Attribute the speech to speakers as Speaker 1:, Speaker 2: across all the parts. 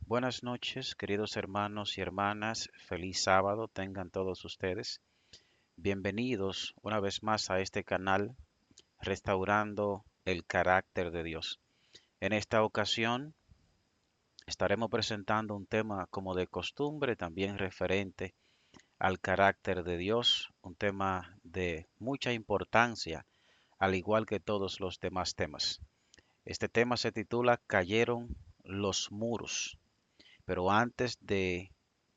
Speaker 1: Buenas noches, queridos hermanos y hermanas. Feliz sábado tengan todos ustedes. Bienvenidos una vez más a este canal, Restaurando el Carácter de Dios. En esta ocasión estaremos presentando un tema como de costumbre, también referente al carácter de Dios, un tema de mucha importancia, al igual que todos los demás temas. Este tema se titula Cayeron los muros. Pero antes de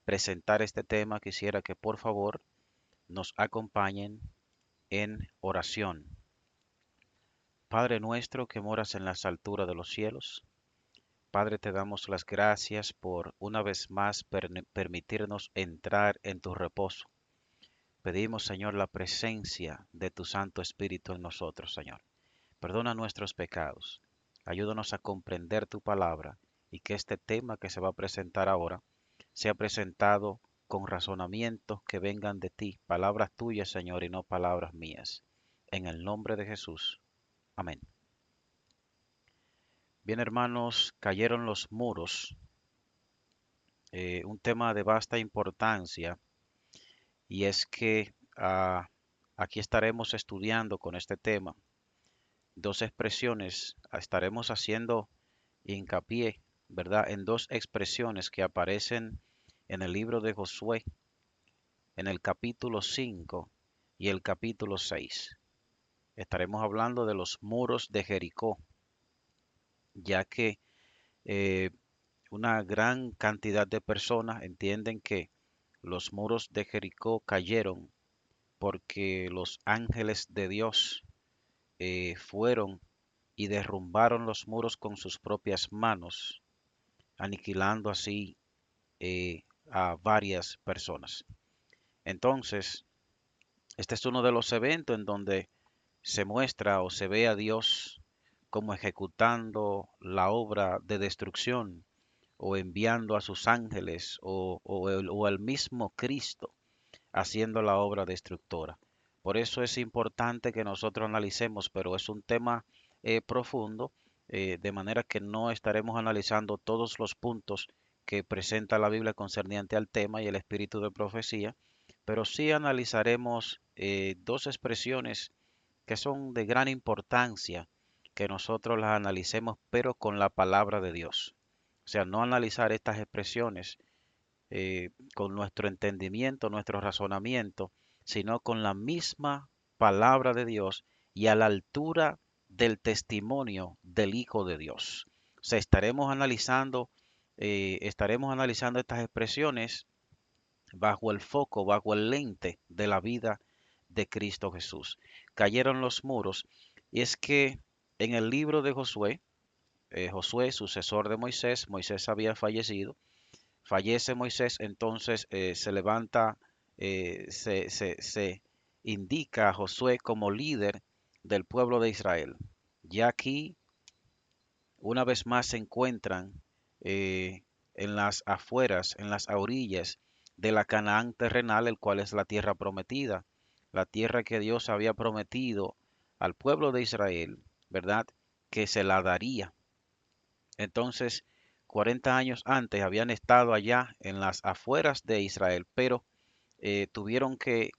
Speaker 1: presentar este tema, quisiera que por favor nos acompañen en oración. Padre nuestro que moras en las alturas de los cielos, Padre, te damos las gracias por una vez más permitirnos entrar en tu reposo. Pedimos, Señor, la presencia de tu Santo Espíritu en nosotros, Señor. Perdona nuestros pecados. Ayúdanos a comprender tu palabra y que este tema que se va a presentar ahora sea presentado con razonamientos que vengan de ti, palabras tuyas, Señor, y no palabras mías. En el nombre de Jesús. Amén. Bien, hermanos, cayeron los muros, un tema de vasta importancia, y es que aquí estaremos estudiando con este tema dos expresiones, estaremos haciendo hincapié, ¿verdad?, en dos expresiones que aparecen en el libro de Josué, en el capítulo 5 y el capítulo 6. Estaremos hablando de los muros de Jericó, ya que eh, una gran cantidad de personas entienden que los muros de Jericó cayeron porque los ángeles de Dios fueron y derrumbaron los muros con sus propias manos, aniquilando así a varias personas. Entonces, este es uno de los eventos en donde se muestra o se ve a Dios como ejecutando la obra de destrucción o enviando a sus ángeles o al mismo Cristo haciendo la obra destructora. Por eso es importante que nosotros analicemos, pero es un tema profundo, de manera que no estaremos analizando todos los puntos que presenta la Biblia concerniente al tema y el espíritu de profecía, pero sí analizaremos dos expresiones que son de gran importancia que nosotros las analicemos, pero con la palabra de Dios. O sea, no analizar estas expresiones con nuestro entendimiento, nuestro razonamiento, sino con la misma palabra de Dios y a la altura del testimonio del Hijo de Dios. O sea, estaremos analizando estas expresiones bajo el foco, bajo el lente de la vida de Cristo Jesús. Cayeron los muros, y es que en el libro de Josué, Josué, sucesor de Moisés, Moisés había fallecido. Fallece Moisés, entonces se levanta, se indica a Josué como líder del pueblo de Israel. Ya aquí, una vez más, se encuentran eh, en las afueras, en las orillas de la Canaán terrenal, el cual es la tierra prometida, la tierra que Dios había prometido al pueblo de Israel, ¿verdad? Que se la daría. Entonces, 40 años antes habían estado allá en las afueras de Israel, pero tuvieron que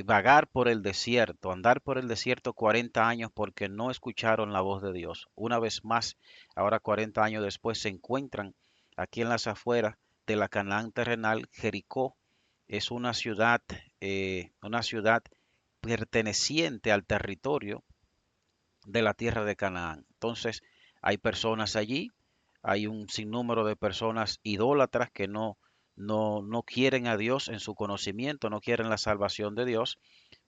Speaker 1: vagar por el desierto, andar por el desierto 40 años porque no escucharon la voz de Dios. Una vez más, ahora 40 años después se encuentran aquí en las afueras de la Canaán terrenal. Jericó es una ciudad perteneciente al territorio de la tierra de Canaán. Entonces, hay personas allí, hay un sinnúmero de personas idólatras que no quieren a Dios en su conocimiento, no quieren la salvación de Dios,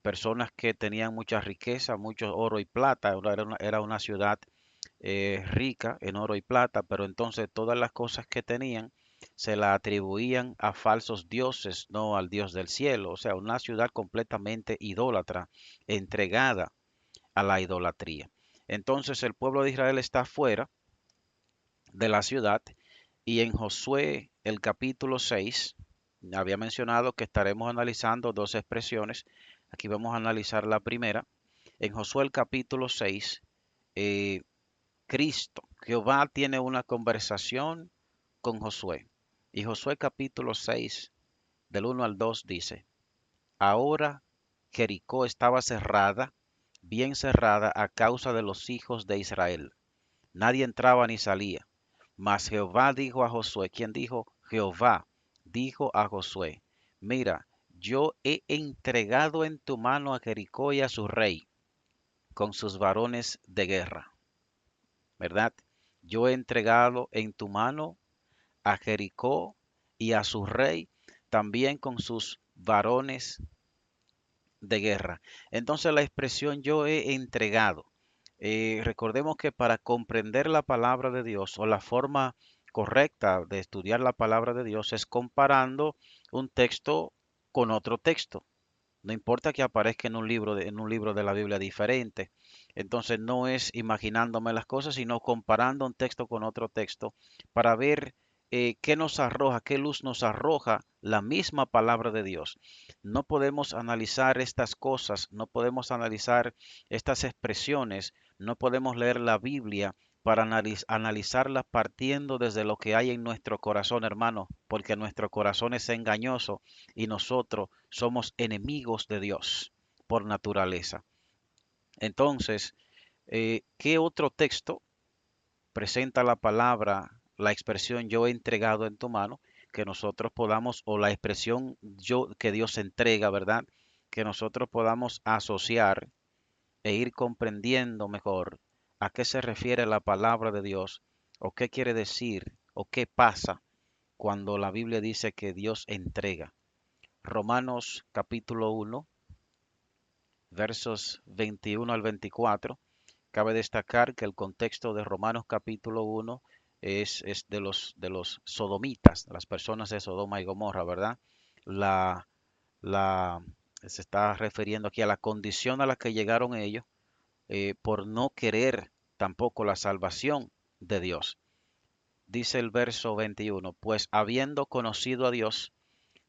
Speaker 1: personas que tenían mucha riqueza, mucho oro y plata, era una ciudad rica en oro y plata, pero entonces todas las cosas que tenían se la atribuían a falsos dioses, no al Dios del cielo, o sea, una ciudad completamente idólatra, entregada a la idolatría. Entonces el pueblo de Israel está fuera de la ciudad y en Josué el capítulo 6 había mencionado que estaremos analizando dos expresiones. Aquí vamos a analizar la primera. En Josué el capítulo 6, Cristo, Jehová tiene una conversación con Josué. Y Josué capítulo 6, del 1 al 2 dice, ahora Jericó estaba cerrada, bien cerrada a causa de los hijos de Israel. Nadie entraba ni salía. Mas Jehová dijo a Josué, ¿quién dijo? Jehová dijo a Josué, mira, yo he entregado en tu mano a Jericó y a su rey, con sus varones de guerra, ¿verdad? Yo he entregado en tu mano a Jericó y a su rey, también con sus varones de guerra. Entonces la expresión yo he entregado. Recordemos que para comprender la palabra de Dios o la forma correcta de estudiar la palabra de Dios es comparando un texto con otro texto. No importa que aparezca en un libro de la Biblia diferente. Entonces no es imaginándome las cosas, sino comparando un texto con otro texto para ver qué nos arroja, qué luz nos arroja la misma palabra de Dios. No podemos analizar estas cosas, no podemos analizar estas expresiones, no podemos leer la Biblia para analizarlas partiendo desde lo que hay en nuestro corazón, hermano, porque nuestro corazón es engañoso y nosotros somos enemigos de Dios por naturaleza. Entonces, ¿qué otro texto presenta la palabra, la expresión yo he entregado en tu mano, que nosotros podamos, o la expresión yo que Dios entrega, ¿verdad? Que nosotros podamos asociar e ir comprendiendo mejor a qué se refiere la palabra de Dios, o qué quiere decir, o qué pasa cuando la Biblia dice que Dios entrega. Romanos capítulo 1, versos 21 al 24. Cabe destacar que el contexto de Romanos capítulo 1 es de los sodomitas, las personas de Sodoma y Gomorra, ¿verdad? La, la, Se está refiriendo aquí a la condición a la que llegaron ellos por no querer tampoco la salvación de Dios. Dice el verso 21, pues habiendo conocido a Dios,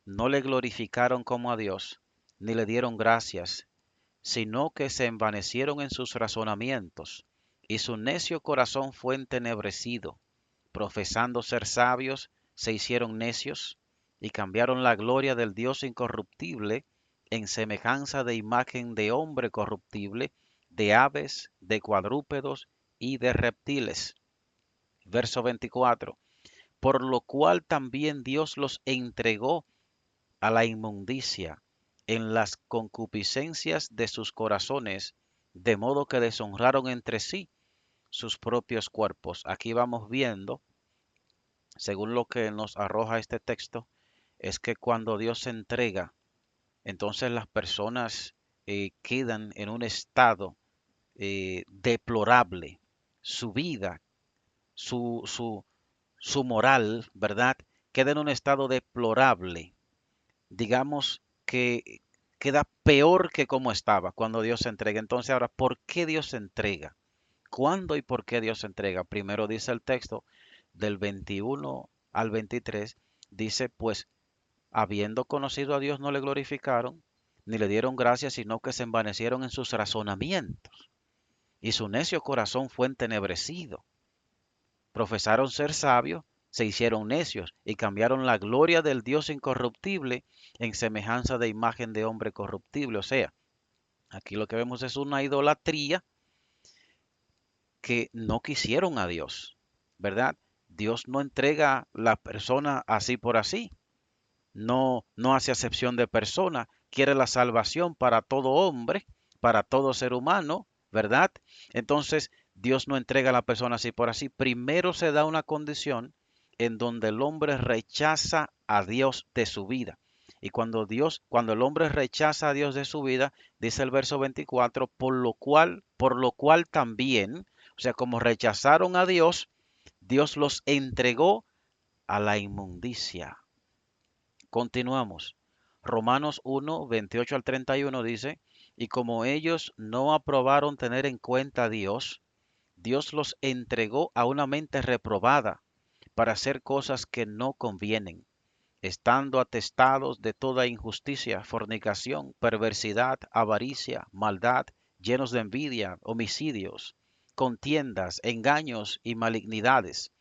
Speaker 1: no le glorificaron como a Dios, ni le dieron gracias, sino que se envanecieron en sus razonamientos, y su necio corazón fue entenebrecido. Profesando ser sabios, se hicieron necios, y cambiaron la gloria del Dios incorruptible en semejanza de imagen de hombre corruptible, de aves, de cuadrúpedos y de reptiles. Verso 24. Por lo cual también Dios los entregó a la inmundicia en las concupiscencias de sus corazones, de modo que deshonraron entre sí sus propios cuerpos. Aquí vamos viendo, según lo que nos arroja este texto, es que cuando Dios se entrega, entonces las personas quedan en un estado deplorable. Su vida, su, su, su moral, ¿verdad? Queda en un estado deplorable, digamos que queda peor que como estaba cuando Dios se entrega. Entonces ahora, ¿por qué Dios se entrega? ¿Cuándo y por qué Dios se entrega? Primero dice el texto del 21 al 23, dice, pues habiendo conocido a Dios no le glorificaron, ni le dieron gracias, sino que se envanecieron en sus razonamientos, y su necio corazón fue entenebrecido. Profesaron ser sabios, se hicieron necios y cambiaron la gloria del Dios incorruptible en semejanza de imagen de hombre corruptible. O sea, aquí lo que vemos es una idolatría que no quisieron a Dios, ¿verdad? Dios no entrega la persona así por así, no hace acepción de persona, quiere la salvación para todo hombre, para todo ser humano, ¿verdad? Entonces, Dios no entrega a la persona así por así. Primero se da una condición en donde el hombre rechaza a Dios de su vida. Y cuando el hombre rechaza a Dios de su vida, dice el verso 24, por lo cual también, o sea, como rechazaron a Dios, Dios los entregó a la inmundicia. Continuamos. Romanos 1, 28 al 31 dice, y como ellos no aprobaron tener en cuenta a Dios, Dios los entregó a una mente reprobada para hacer cosas que no convienen, estando atestados de toda injusticia, fornicación, perversidad, avaricia, maldad, llenos de envidia, homicidios, contiendas, engaños y malignidades,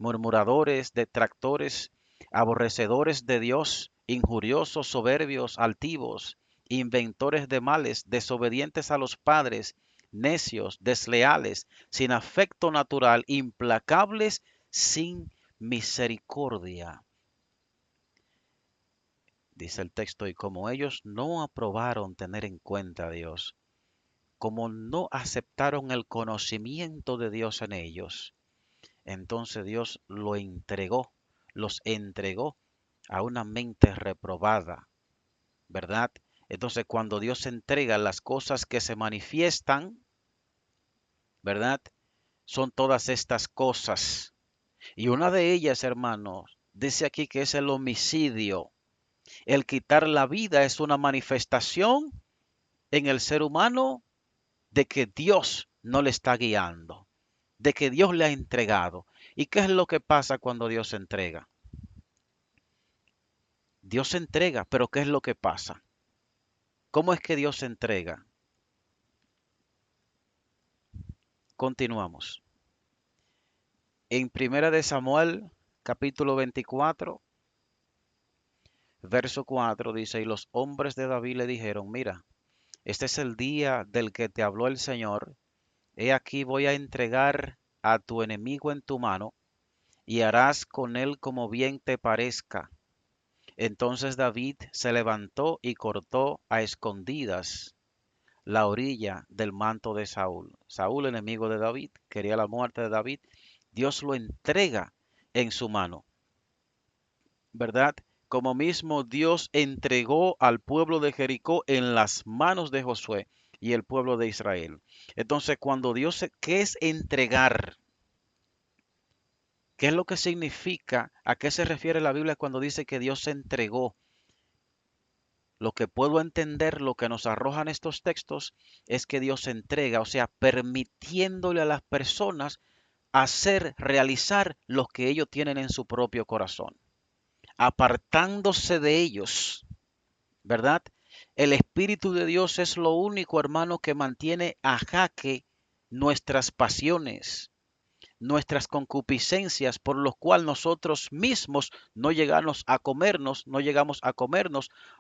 Speaker 1: murmuradores, detractores, aborrecedores de Dios, injuriosos, soberbios, altivos, inventores de males, desobedientes a los padres, necios, desleales, sin afecto natural, implacables, sin misericordia. Dice el texto, y como ellos no aprobaron tener en cuenta a Dios, como no aceptaron el conocimiento de Dios en ellos, entonces Dios los entregó a una mente reprobada, ¿verdad? Entonces cuando Dios entrega las cosas que se manifiestan, ¿verdad? Son todas estas cosas. Y una de ellas, hermanos, dice aquí que es el homicidio. El quitar la vida es una manifestación en el ser humano de que Dios no le está guiando, de que Dios le ha entregado. ¿Y qué es lo que pasa cuando Dios entrega? Dios entrega, pero ¿qué es lo que pasa? ¿Cómo es que Dios entrega? Continuamos. En Primera de Samuel, capítulo 24, verso 4 dice, y los hombres de David le dijeron, mira, este es el día del que te habló el Señor. He aquí voy a entregar a tu enemigo en tu mano y harás con él como bien te parezca. Entonces David se levantó y cortó a escondidas la orilla del manto de Saúl. Saúl, enemigo de David, quería la muerte de David. Dios lo entrega en su mano, ¿verdad? Como mismo Dios entregó al pueblo de Jericó en las manos de Josué y el pueblo de Israel. Entonces, cuando Dios, ¿qué es entregar? ¿Qué es lo que significa? ¿A qué se refiere la Biblia cuando dice que Dios se entregó? Lo que puedo entender, lo que nos arrojan estos textos, es que Dios se entrega, o sea, permitiéndole a las personas hacer, realizar lo que ellos tienen en su propio corazón, apartándose de ellos, ¿verdad? El Espíritu de Dios es lo único, hermano, que mantiene a jaque nuestras pasiones, nuestras concupiscencias, por lo cual nosotros mismos no llegamos a comernos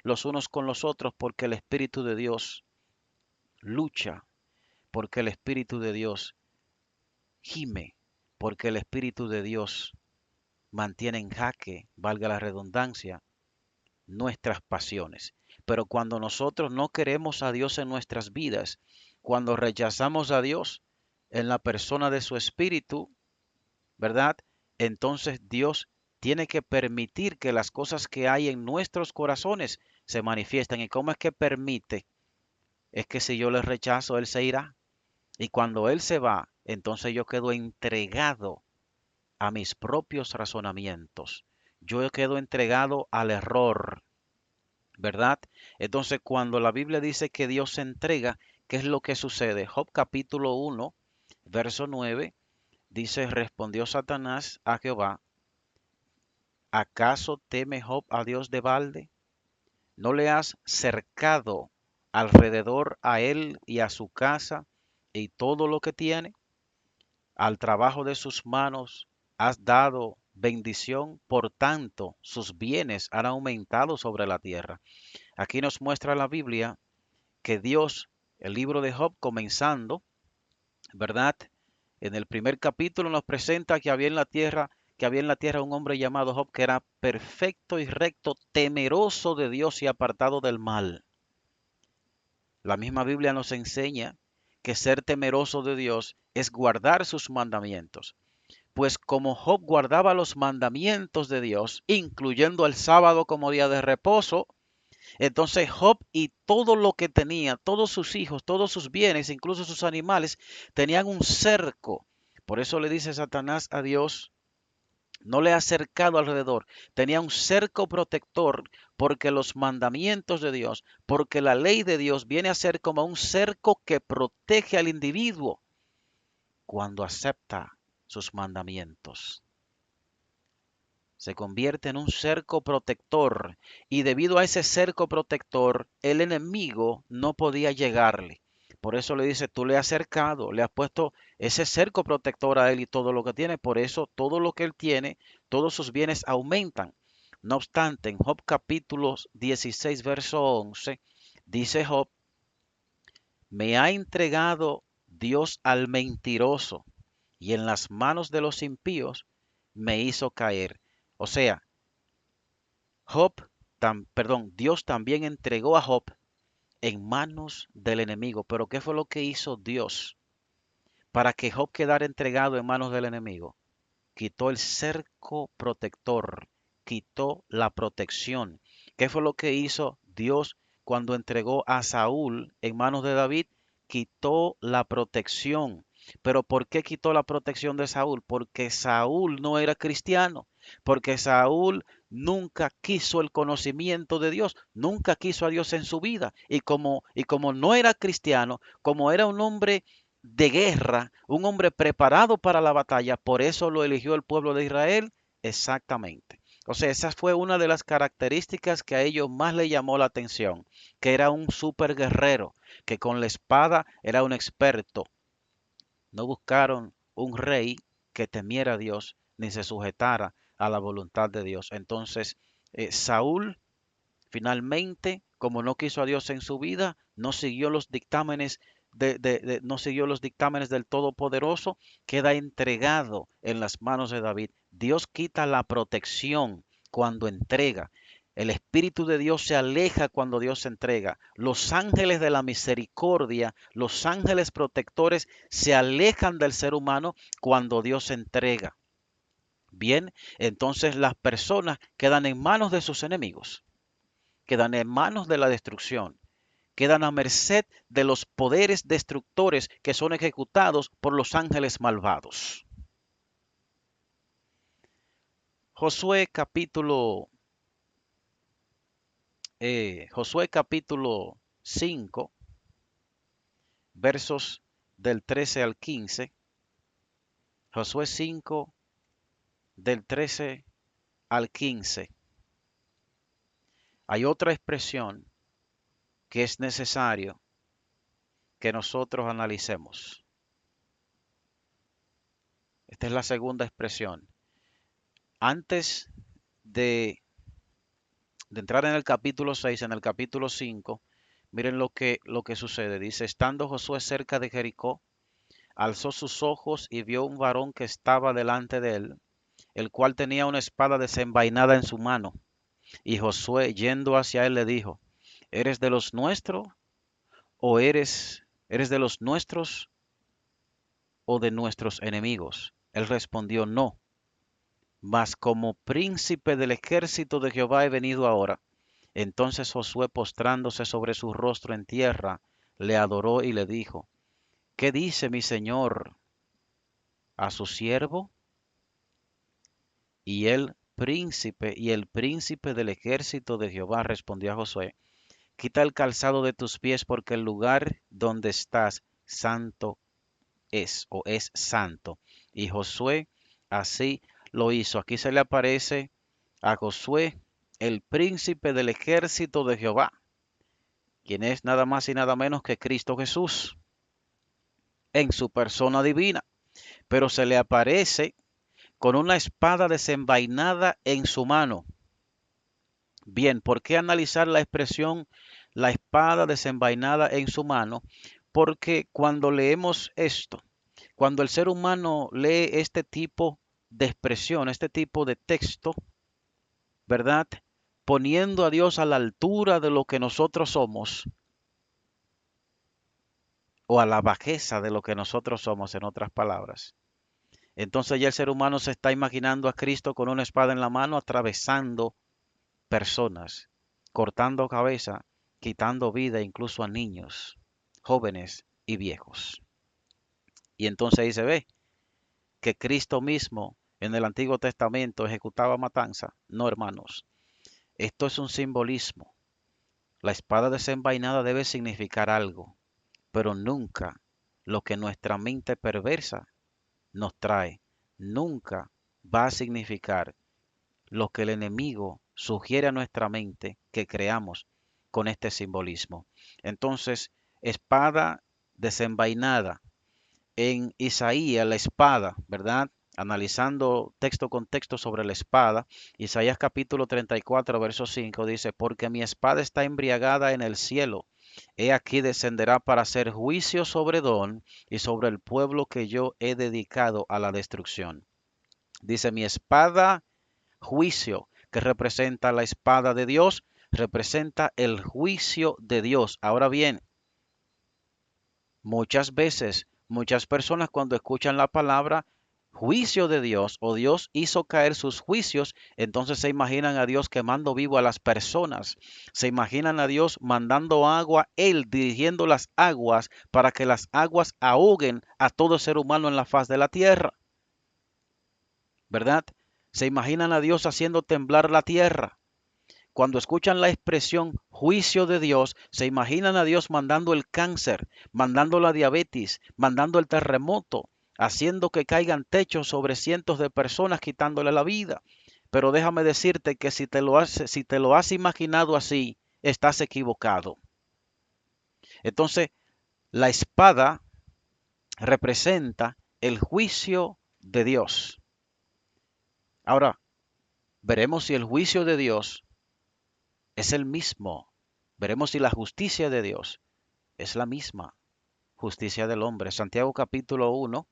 Speaker 1: los unos con los otros, porque el Espíritu de Dios lucha, porque el Espíritu de Dios gime, porque el Espíritu de Dios mantiene en jaque, valga la redundancia, nuestras pasiones. Pero cuando nosotros no queremos a Dios en nuestras vidas, cuando rechazamos a Dios en la persona de su Espíritu, ¿verdad? Entonces Dios tiene que permitir que las cosas que hay en nuestros corazones se manifiesten. ¿Y cómo es que permite? Es que si yo le rechazo, Él se irá. Y cuando Él se va, entonces yo quedo entregado a mis propios razonamientos. Yo quedo entregado al error, ¿verdad? Entonces, cuando la Biblia dice que Dios se entrega, ¿qué es lo que sucede? Job capítulo 1, verso 9, dice, respondió Satanás a Jehová, ¿acaso teme Job a Dios de balde? ¿No le has cercado alrededor a él y a su casa y todo lo que tiene? Al trabajo de sus manos has dado bendición, por tanto sus bienes han aumentado sobre la tierra. Aquí nos muestra la Biblia que Dios, el libro de Job comenzando, ¿verdad? En el primer capítulo nos presenta que había en la tierra un hombre llamado Job que era perfecto y recto, temeroso de Dios y apartado del mal. La misma Biblia nos enseña que ser temeroso de Dios es guardar sus mandamientos. Pues como Job guardaba los mandamientos de Dios, incluyendo el sábado como día de reposo, entonces Job y todo lo que tenía, todos sus hijos, todos sus bienes, incluso sus animales, tenían un cerco. Por eso le dice Satanás a Dios, no le ha cercado alrededor, tenía un cerco protector, porque los mandamientos de Dios, porque la ley de Dios viene a ser como un cerco que protege al individuo cuando acepta sus mandamientos. Se convierte en un cerco protector y debido a ese cerco protector, el enemigo no podía llegarle. Por eso le dice, tú le has cercado, le has puesto ese cerco protector a él y todo lo que tiene. Por eso todo lo que él tiene, todos sus bienes aumentan. No obstante, en Job capítulo 16, verso 11, dice Job, me ha entregado Dios al mentiroso y en las manos de los impíos me hizo caer. O sea, Dios también entregó a Job en manos del enemigo. Pero ¿qué fue lo que hizo Dios para que Job quedara entregado en manos del enemigo? Quitó el cerco protector, quitó la protección. ¿Qué fue lo que hizo Dios cuando entregó a Saúl en manos de David? Quitó la protección. ¿Pero por qué quitó la protección de Saúl? Porque Saúl no era cristiano, porque Saúl nunca quiso el conocimiento de Dios, nunca quiso a Dios en su vida. Y como no era cristiano, como era un hombre de guerra, un hombre preparado para la batalla, por eso lo eligió el pueblo de Israel, exactamente. O sea, esa fue una de las características que a ellos más le llamó la atención, que era un super guerrero, que con la espada era un experto. No buscaron un rey que temiera a Dios ni se sujetara a la voluntad de Dios. Entonces, Saúl finalmente, como no quiso a Dios en su vida, no siguió los dictámenes no siguió los dictámenes del Todopoderoso, queda entregado en las manos de David. Dios quita la protección cuando entrega. El Espíritu de Dios se aleja cuando Dios se entrega. Los ángeles de la misericordia, los ángeles protectores se alejan del ser humano cuando Dios se entrega. Bien, entonces las personas quedan en manos de sus enemigos, quedan en manos de la destrucción, quedan a merced de los poderes destructores que son ejecutados por los ángeles malvados. Josué capítulo, Josué capítulo 5, versos del 13 al 15. Josué 5, del 13 al 15. Hay otra expresión que es necesario que nosotros analicemos. Esta es la segunda expresión. Antes de entrar en el capítulo 6, en el capítulo 5, miren lo que sucede. Dice, estando Josué cerca de Jericó, alzó sus ojos y vio un varón que estaba delante de él, el cual tenía una espada desenvainada en su mano. Y Josué, yendo hacia él, le dijo, ¿eres de los nuestros o eres de los nuestros o de nuestros enemigos? Él respondió, no, mas como príncipe del ejército de Jehová he venido ahora. Entonces Josué, postrándose sobre su rostro en tierra, le adoró y le dijo, ¿qué dice mi señor a su siervo? Y el príncipe del ejército de Jehová respondió a Josué, quita el calzado de tus pies porque el lugar donde estás santo es o es santo. Y Josué así lo hizo. Aquí se le aparece a Josué, el príncipe del ejército de Jehová, quien es nada más y nada menos que Cristo Jesús en su persona divina, pero se le aparece con una espada desenvainada en su mano. Bien, ¿por qué analizar la expresión la espada desenvainada en su mano? Porque cuando leemos esto, cuando el ser humano lee este tipo de expresión, este tipo de texto, ¿verdad? Poniendo a Dios a la altura de lo que nosotros somos, o a la bajeza de lo que nosotros somos, en otras palabras. Entonces ya el ser humano se está imaginando a Cristo con una espada en la mano atravesando personas, cortando cabeza, quitando vida incluso a niños, jóvenes y viejos. Y entonces ahí se ve que Cristo mismo en el Antiguo Testamento ejecutaba matanza. No, hermanos, esto es un simbolismo. La espada desenvainada debe significar algo, pero nunca lo que nuestra mente perversa nos trae. Nunca va a significar lo que el enemigo sugiere a nuestra mente que creamos con este simbolismo. Entonces, espada desenvainada. En Isaías, la espada, ¿verdad? Analizando texto con texto sobre la espada, Isaías capítulo 34, verso 5 dice, porque mi espada está embriagada en el cielo. He aquí descenderá para hacer juicio sobre Edom y sobre el pueblo que yo he dedicado a la destrucción. Dice, mi espada, juicio, que representa la espada de Dios, representa el juicio de Dios. Ahora bien, muchas veces, muchas personas cuando escuchan la palabra juicio de Dios o Dios hizo caer sus juicios, entonces se imaginan a Dios quemando vivo a las personas. Se imaginan a Dios mandando agua, Él dirigiendo las aguas para que las aguas ahoguen a todo ser humano en la faz de la tierra, ¿verdad? Se imaginan a Dios haciendo temblar la tierra. Cuando escuchan la expresión juicio de Dios, se imaginan a Dios mandando el cáncer, mandando la diabetes, mandando el terremoto, haciendo que caigan techos sobre cientos de personas, quitándole la vida. Pero déjame decirte que si te lo has imaginado así, estás equivocado. Entonces, la espada representa el juicio de Dios. Ahora, veremos si el juicio de Dios es el mismo. Veremos si la justicia de Dios es la misma justicia del hombre. Santiago capítulo 1,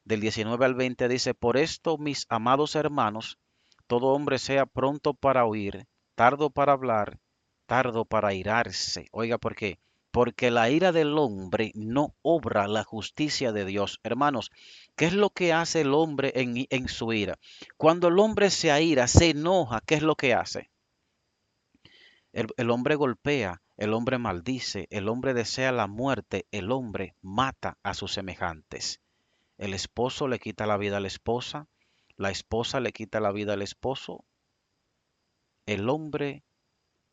Speaker 1: del 19 al 20 dice, por esto, mis amados hermanos, todo hombre sea pronto para oír, tardo para hablar, tardo para airarse. Oiga, ¿por qué? Porque la ira del hombre no obra la justicia de Dios. Hermanos, ¿qué es lo que hace el hombre en su ira? Cuando el hombre se aira, se enoja, ¿qué es lo que hace? El hombre golpea, el hombre maldice, el hombre desea la muerte, el hombre mata a sus semejantes. El esposo le quita la vida a la esposa le quita la vida al esposo. El hombre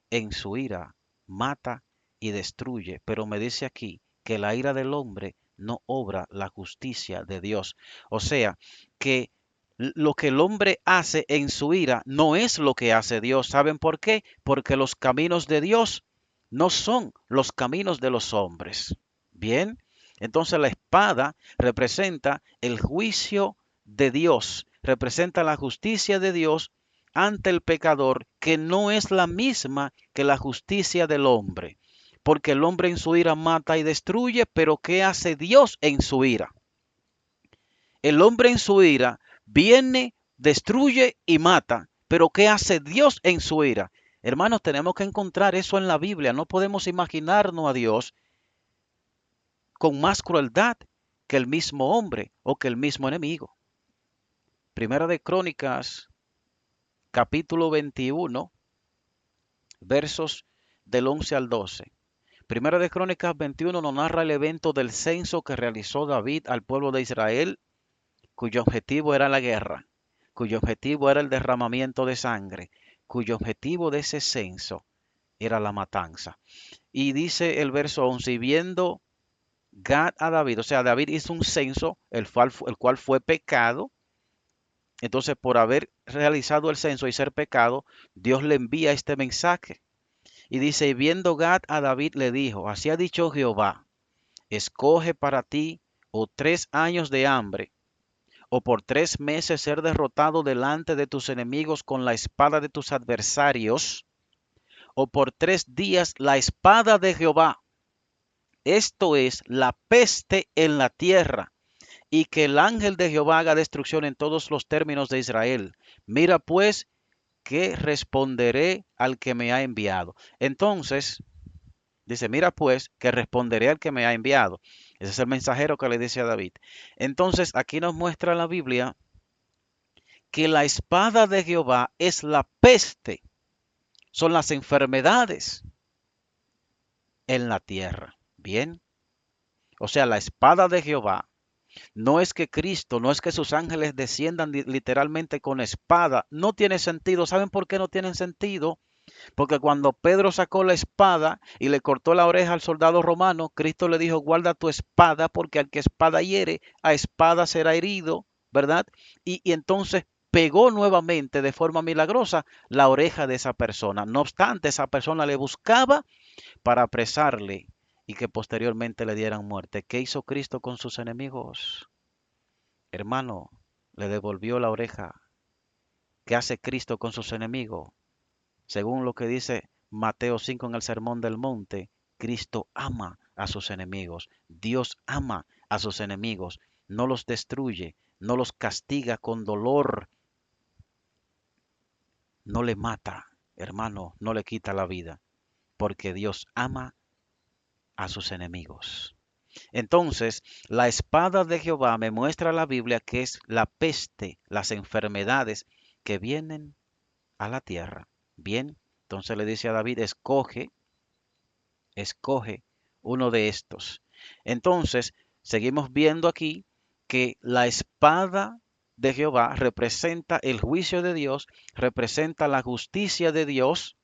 Speaker 1: en su ira mata y destruye, pero me dice aquí que la ira del hombre no obra la justicia de Dios. O sea, que lo que el hombre hace en su ira no es lo que hace Dios. ¿Saben por qué? Porque los caminos de Dios no son los caminos de los hombres. Bien, entonces la espada representa el juicio de Dios, representa la justicia de Dios ante el pecador, que no es la misma que la justicia del hombre. Porque el hombre en su ira mata y destruye, pero ¿qué hace Dios en su ira? El hombre en su ira viene, destruye y mata, pero ¿qué hace Dios en su ira? Hermanos, tenemos que encontrar eso en la Biblia. No podemos imaginarnos a Dios con más crueldad que el mismo hombre o que el mismo enemigo. Primera de Crónicas, capítulo 21, versos del 11 al 12. Primera de Crónicas 21 nos narra el evento del censo que realizó David al pueblo de Israel, cuyo objetivo era la guerra, cuyo objetivo era el derramamiento de sangre, cuyo objetivo de ese censo era la matanza. Y dice el verso 11, y viendo Gad a David, o sea, David hizo un censo, el cual fue pecado. Entonces, por haber realizado el censo y ser pecado, Dios le envía este mensaje. Y dice, y viendo Gad a David le dijo, así ha dicho Jehová, escoge para ti o 3 años de hambre, o por 3 meses ser derrotado delante de tus enemigos con la espada de tus adversarios, o por 3 días la espada de Jehová, esto es la peste en la tierra, y que el ángel de Jehová haga destrucción en todos los términos de Israel. Mira pues que responderé al que me ha enviado. Entonces, dice, mira pues que responderé al que me ha enviado. Ese es el mensajero que le dice a David. Entonces, aquí nos muestra la Biblia que la espada de Jehová es la peste, son las enfermedades en la tierra. Bien, o sea, la espada de Jehová no es que Cristo, no es que sus ángeles desciendan literalmente con espada. No tiene sentido. ¿Saben por qué no tiene sentido? Porque cuando Pedro sacó la espada y le cortó la oreja al soldado romano, Cristo le dijo, guarda tu espada, porque al que espada hiere, a espada será herido, ¿verdad? Y entonces pegó nuevamente de forma milagrosa la oreja de esa persona. No obstante, esa persona le buscaba para apresarle y que posteriormente le dieran muerte. ¿Qué hizo Cristo con sus enemigos? Hermano, le devolvió la oreja. ¿Qué hace Cristo con sus enemigos? Según lo que dice Mateo 5 en el Sermón del Monte, Cristo ama a sus enemigos. Dios ama a sus enemigos. No los destruye, no los castiga con dolor, no le mata, hermano, no le quita la vida, porque Dios ama a sus enemigos. Entonces, la espada de Jehová me muestra la Biblia que es la peste, las enfermedades que vienen a la tierra. Bien, entonces le dice a David, escoge uno de estos. Entonces, seguimos viendo aquí que la espada de Jehová representa el juicio de Dios, representa la justicia de Dios,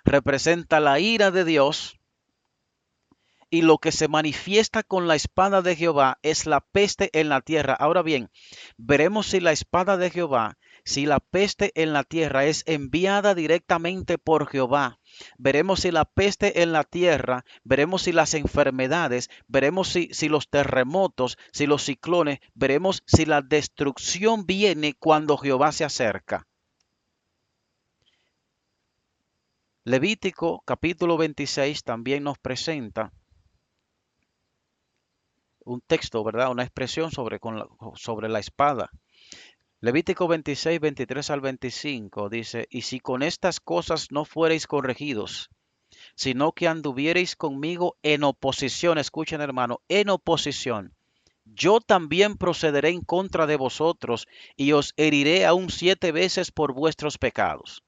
Speaker 1: representa la ira de Dios, y lo que se manifiesta con la espada de Jehová es la peste en la tierra. Ahora bien, veremos si la espada de Jehová, si la peste en la tierra es enviada directamente por Jehová. Veremos si la peste en la tierra, veremos si las enfermedades, veremos si los terremotos, si los ciclones, veremos si la destrucción viene cuando Jehová se acerca. Levítico capítulo 26 también nos presenta un texto, ¿verdad? Una expresión sobre la espada. Levítico 26, 23 al 25 dice, y si con estas cosas no fuereis corregidos, sino que anduviereis conmigo en oposición, escuchen hermano, en oposición, yo también procederé en contra de vosotros y os heriré aún 7 veces por vuestros pecados.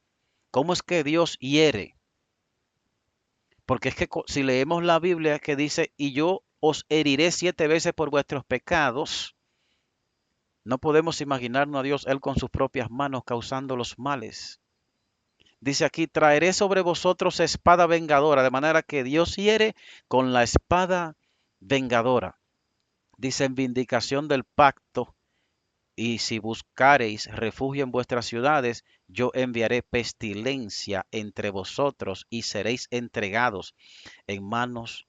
Speaker 1: ¿Cómo es que Dios hiere? Porque es que si leemos la Biblia que dice, y yo os heriré 7 veces por vuestros pecados, no podemos imaginarnos a Dios Él con sus propias manos causando los males. Dice aquí, traeré sobre vosotros espada vengadora, de manera que Dios hiere con la espada vengadora. Dice en vindicación del pacto, y si buscareis refugio en vuestras ciudades, yo enviaré pestilencia entre vosotros y seréis entregados en manos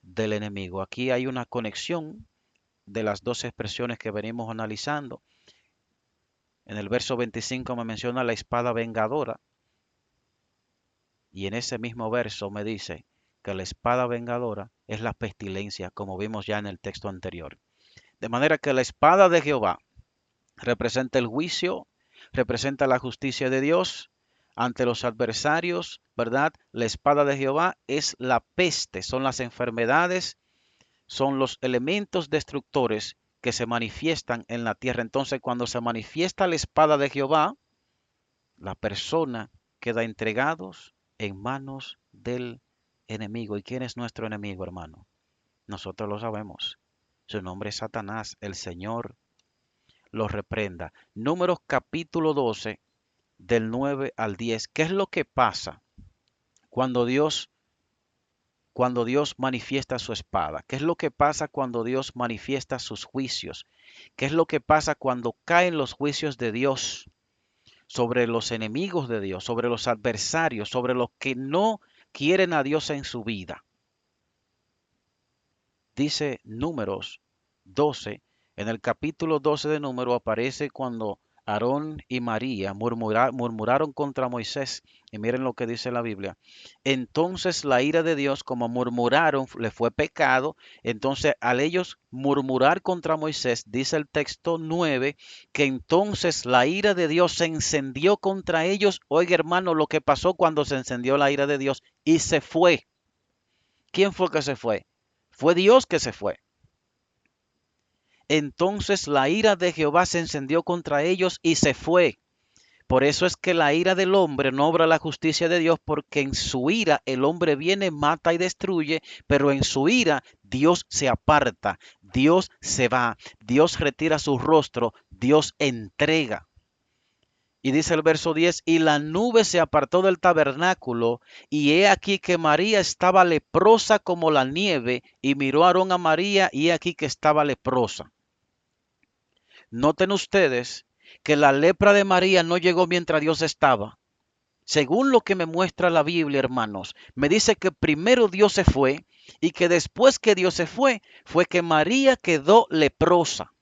Speaker 1: del enemigo. Aquí hay una conexión de las dos expresiones que venimos analizando. En el verso 25 me menciona la espada vengadora y en ese mismo verso me dice que la espada vengadora es la pestilencia, como vimos ya en el texto anterior. De manera que la espada de Jehová representa el juicio, representa la justicia de Dios ante los adversarios, ¿verdad? La espada de Jehová es la peste, son las enfermedades, son los elementos destructores que se manifiestan en la tierra. Entonces, cuando se manifiesta la espada de Jehová, la persona queda entregados en manos del enemigo. ¿Y quién es nuestro enemigo, hermano? Nosotros lo sabemos. Su nombre es Satanás. El Señor lo reprenda. Números capítulo 12, del 9 al 10. ¿Qué es lo que pasa cuando Dios manifiesta su espada? ¿Qué es lo que pasa cuando Dios manifiesta sus juicios? ¿Qué es lo que pasa cuando caen los juicios de Dios sobre los enemigos de Dios, sobre los adversarios, sobre los que no quieren a Dios en su vida? Dice Números 12, en el capítulo 12 de Números aparece cuando Aarón y María murmuraron contra Moisés. Y miren lo que dice la Biblia. Entonces la ira de Dios, como murmuraron, le fue pecado. Entonces al ellos murmurar contra Moisés, dice el texto 9, que entonces la ira de Dios se encendió contra ellos. Oiga hermano, lo que pasó cuando se encendió la ira de Dios y se fue. ¿Quién fue que se fue? Fue Dios que se fue. Entonces la ira de Jehová se encendió contra ellos y se fue. Por eso es que la ira del hombre no obra la justicia de Dios, porque en su ira el hombre viene, mata y destruye, pero en su ira Dios se aparta, Dios se va, Dios retira su rostro, Dios entrega. Y dice el verso 10, y la nube se apartó del tabernáculo, y he aquí que María estaba leprosa como la nieve, y miró Aarón a María, y he aquí que estaba leprosa. Noten ustedes que la lepra de María no llegó mientras Dios estaba, Según lo que me muestra la Biblia, hermanos, me dice que primero Dios se fue y que después que Dios se fue, fue que María quedó leprosa.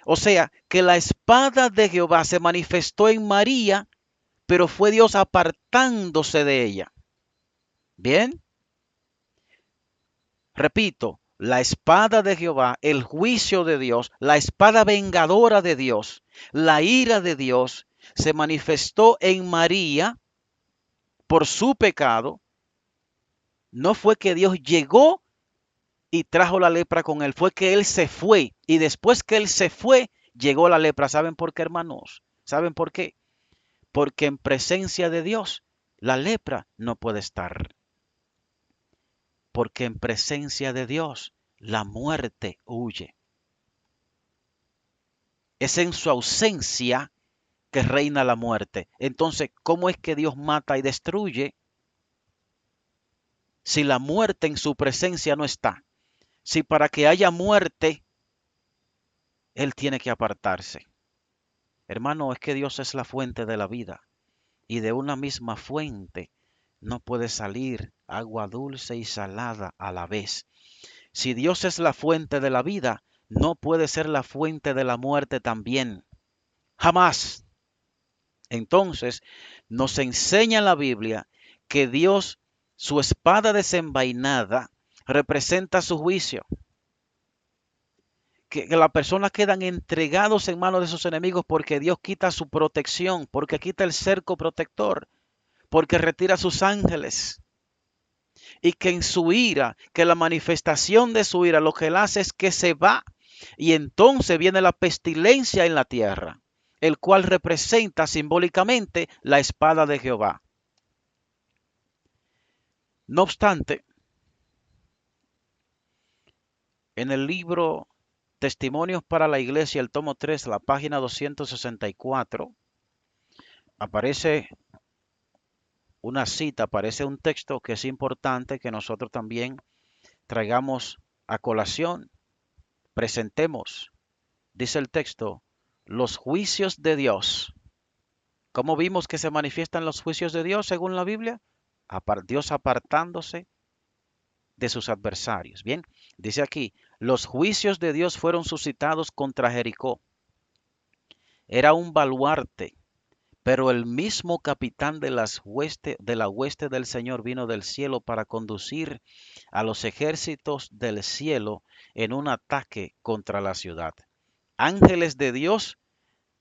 Speaker 1: O sea, que la espada de Jehová se manifestó en María, pero fue Dios apartándose de ella. Bien, repito, la espada de Jehová, el juicio de Dios, la espada vengadora de Dios, la ira de Dios, se manifestó en María por su pecado. No fue que Dios llegó y trajo la lepra con él, fue que él se fue y después que él se fue, llegó la lepra. ¿Saben por qué, hermanos? ¿Saben por qué? Porque en presencia de Dios la lepra no puede estar. Porque en presencia de Dios la muerte huye. Es en su ausencia que reina la muerte. Entonces, ¿cómo es que Dios mata y destruye si la muerte en su presencia no está? Si para que haya muerte, Él tiene que apartarse. Hermano, es que Dios es la fuente de la vida y de una misma fuente no puede salir agua dulce y salada a la vez. Si Dios es la fuente de la vida, no puede ser la fuente de la muerte también. Jamás. Entonces, nos enseña la Biblia que Dios, su espada desenvainada, representa su juicio. Que las personas quedan entregados en manos de sus enemigos porque Dios quita su protección, porque quita el cerco protector, porque retira sus ángeles. Y que en su ira, que la manifestación de su ira, lo que él hace es que se va. Y entonces viene la pestilencia en la tierra, el cual representa simbólicamente la espada de Jehová. No obstante, en el libro Testimonios para la Iglesia, el tomo 3, la página 264, aparece una cita, aparece un texto que es importante que nosotros también traigamos a colación, presentemos. Dice el texto, los juicios de Dios. ¿Cómo vimos que se manifiestan los juicios de Dios según la Biblia? Dios apartándose de sus adversarios. Bien, dice aquí, los juicios de Dios fueron suscitados contra Jericó. Era un baluarte, pero el mismo capitán de la hueste del Señor vino del cielo para conducir a los ejércitos del cielo en un ataque contra la ciudad. Ángeles de Dios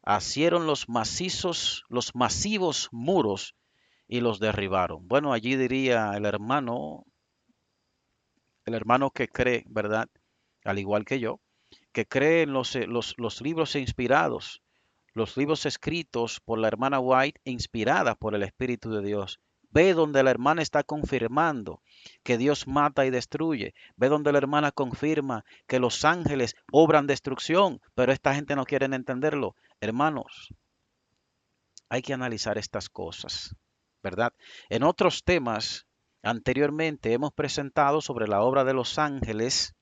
Speaker 1: asieron los masivos muros y los derribaron. Bueno, allí diría el hermano que cree, ¿verdad? Al igual que yo, que cree en los libros inspirados, los libros escritos por la hermana White, inspiradas por el Espíritu de Dios. Ve donde la hermana está confirmando que Dios mata y destruye. Ve donde la hermana confirma que los ángeles obran destrucción, pero esta gente no quiere entenderlo. Hermanos, hay que analizar estas cosas, ¿verdad? En otros temas, anteriormente hemos presentado sobre la obra de los ángeles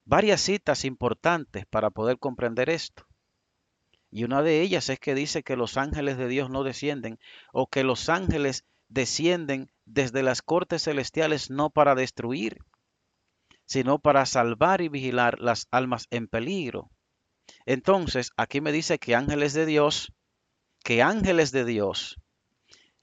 Speaker 1: varias citas importantes para poder comprender esto. Y una de ellas es que dice que los ángeles de Dios no descienden o que los ángeles descienden desde las cortes celestiales no para destruir, sino para salvar y vigilar las almas en peligro. Entonces, aquí me dice que ángeles de Dios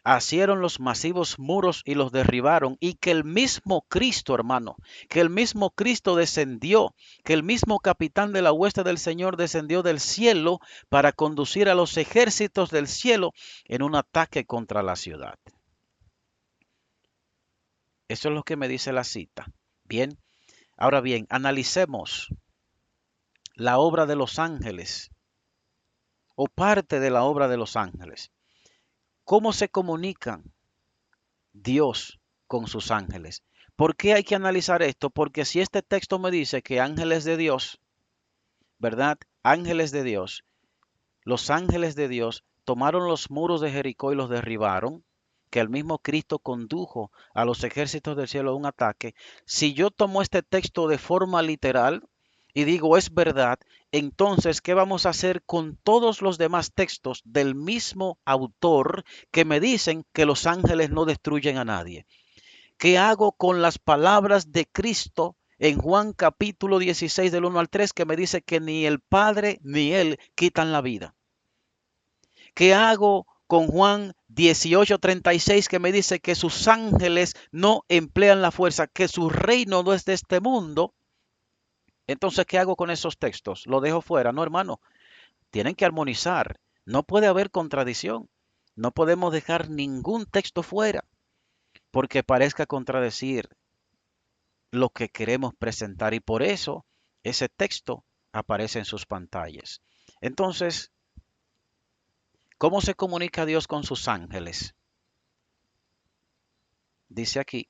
Speaker 1: asieron los masivos muros y los derribaron, y que el mismo Cristo, hermano, que el mismo Cristo descendió, que el mismo capitán de la hueste del Señor descendió del cielo para conducir a los ejércitos del cielo en un ataque contra la ciudad. Eso es lo que me dice la cita. Bien, ahora bien, analicemos la obra de los ángeles o parte de la obra de los ángeles. ¿Cómo se comunican Dios con sus ángeles? ¿Por qué hay que analizar esto? Porque si este texto me dice que ángeles de Dios, ¿verdad? Ángeles de Dios, los ángeles de Dios tomaron los muros de Jericó y los derribaron, que el mismo Cristo condujo a los ejércitos del cielo a un ataque. Si yo tomo este texto de forma literal y digo es verdad, entonces, ¿qué vamos a hacer con todos los demás textos del mismo autor que me dicen que los ángeles no destruyen a nadie? ¿Qué hago con las palabras de Cristo en Juan capítulo 16 del 1 al 3 que me dice que ni el Padre ni Él quitan la vida? ¿Qué hago con Juan 18:36 que me dice que sus ángeles no emplean la fuerza, que su reino no es de este mundo? Entonces, ¿qué hago con esos textos? ¿Lo dejo fuera? No, hermano, tienen que armonizar. No puede haber contradicción. No podemos dejar ningún texto fuera porque parezca contradecir lo que queremos presentar y por eso ese texto aparece en sus pantallas. Entonces, ¿cómo se comunica Dios con sus ángeles? Dice aquí,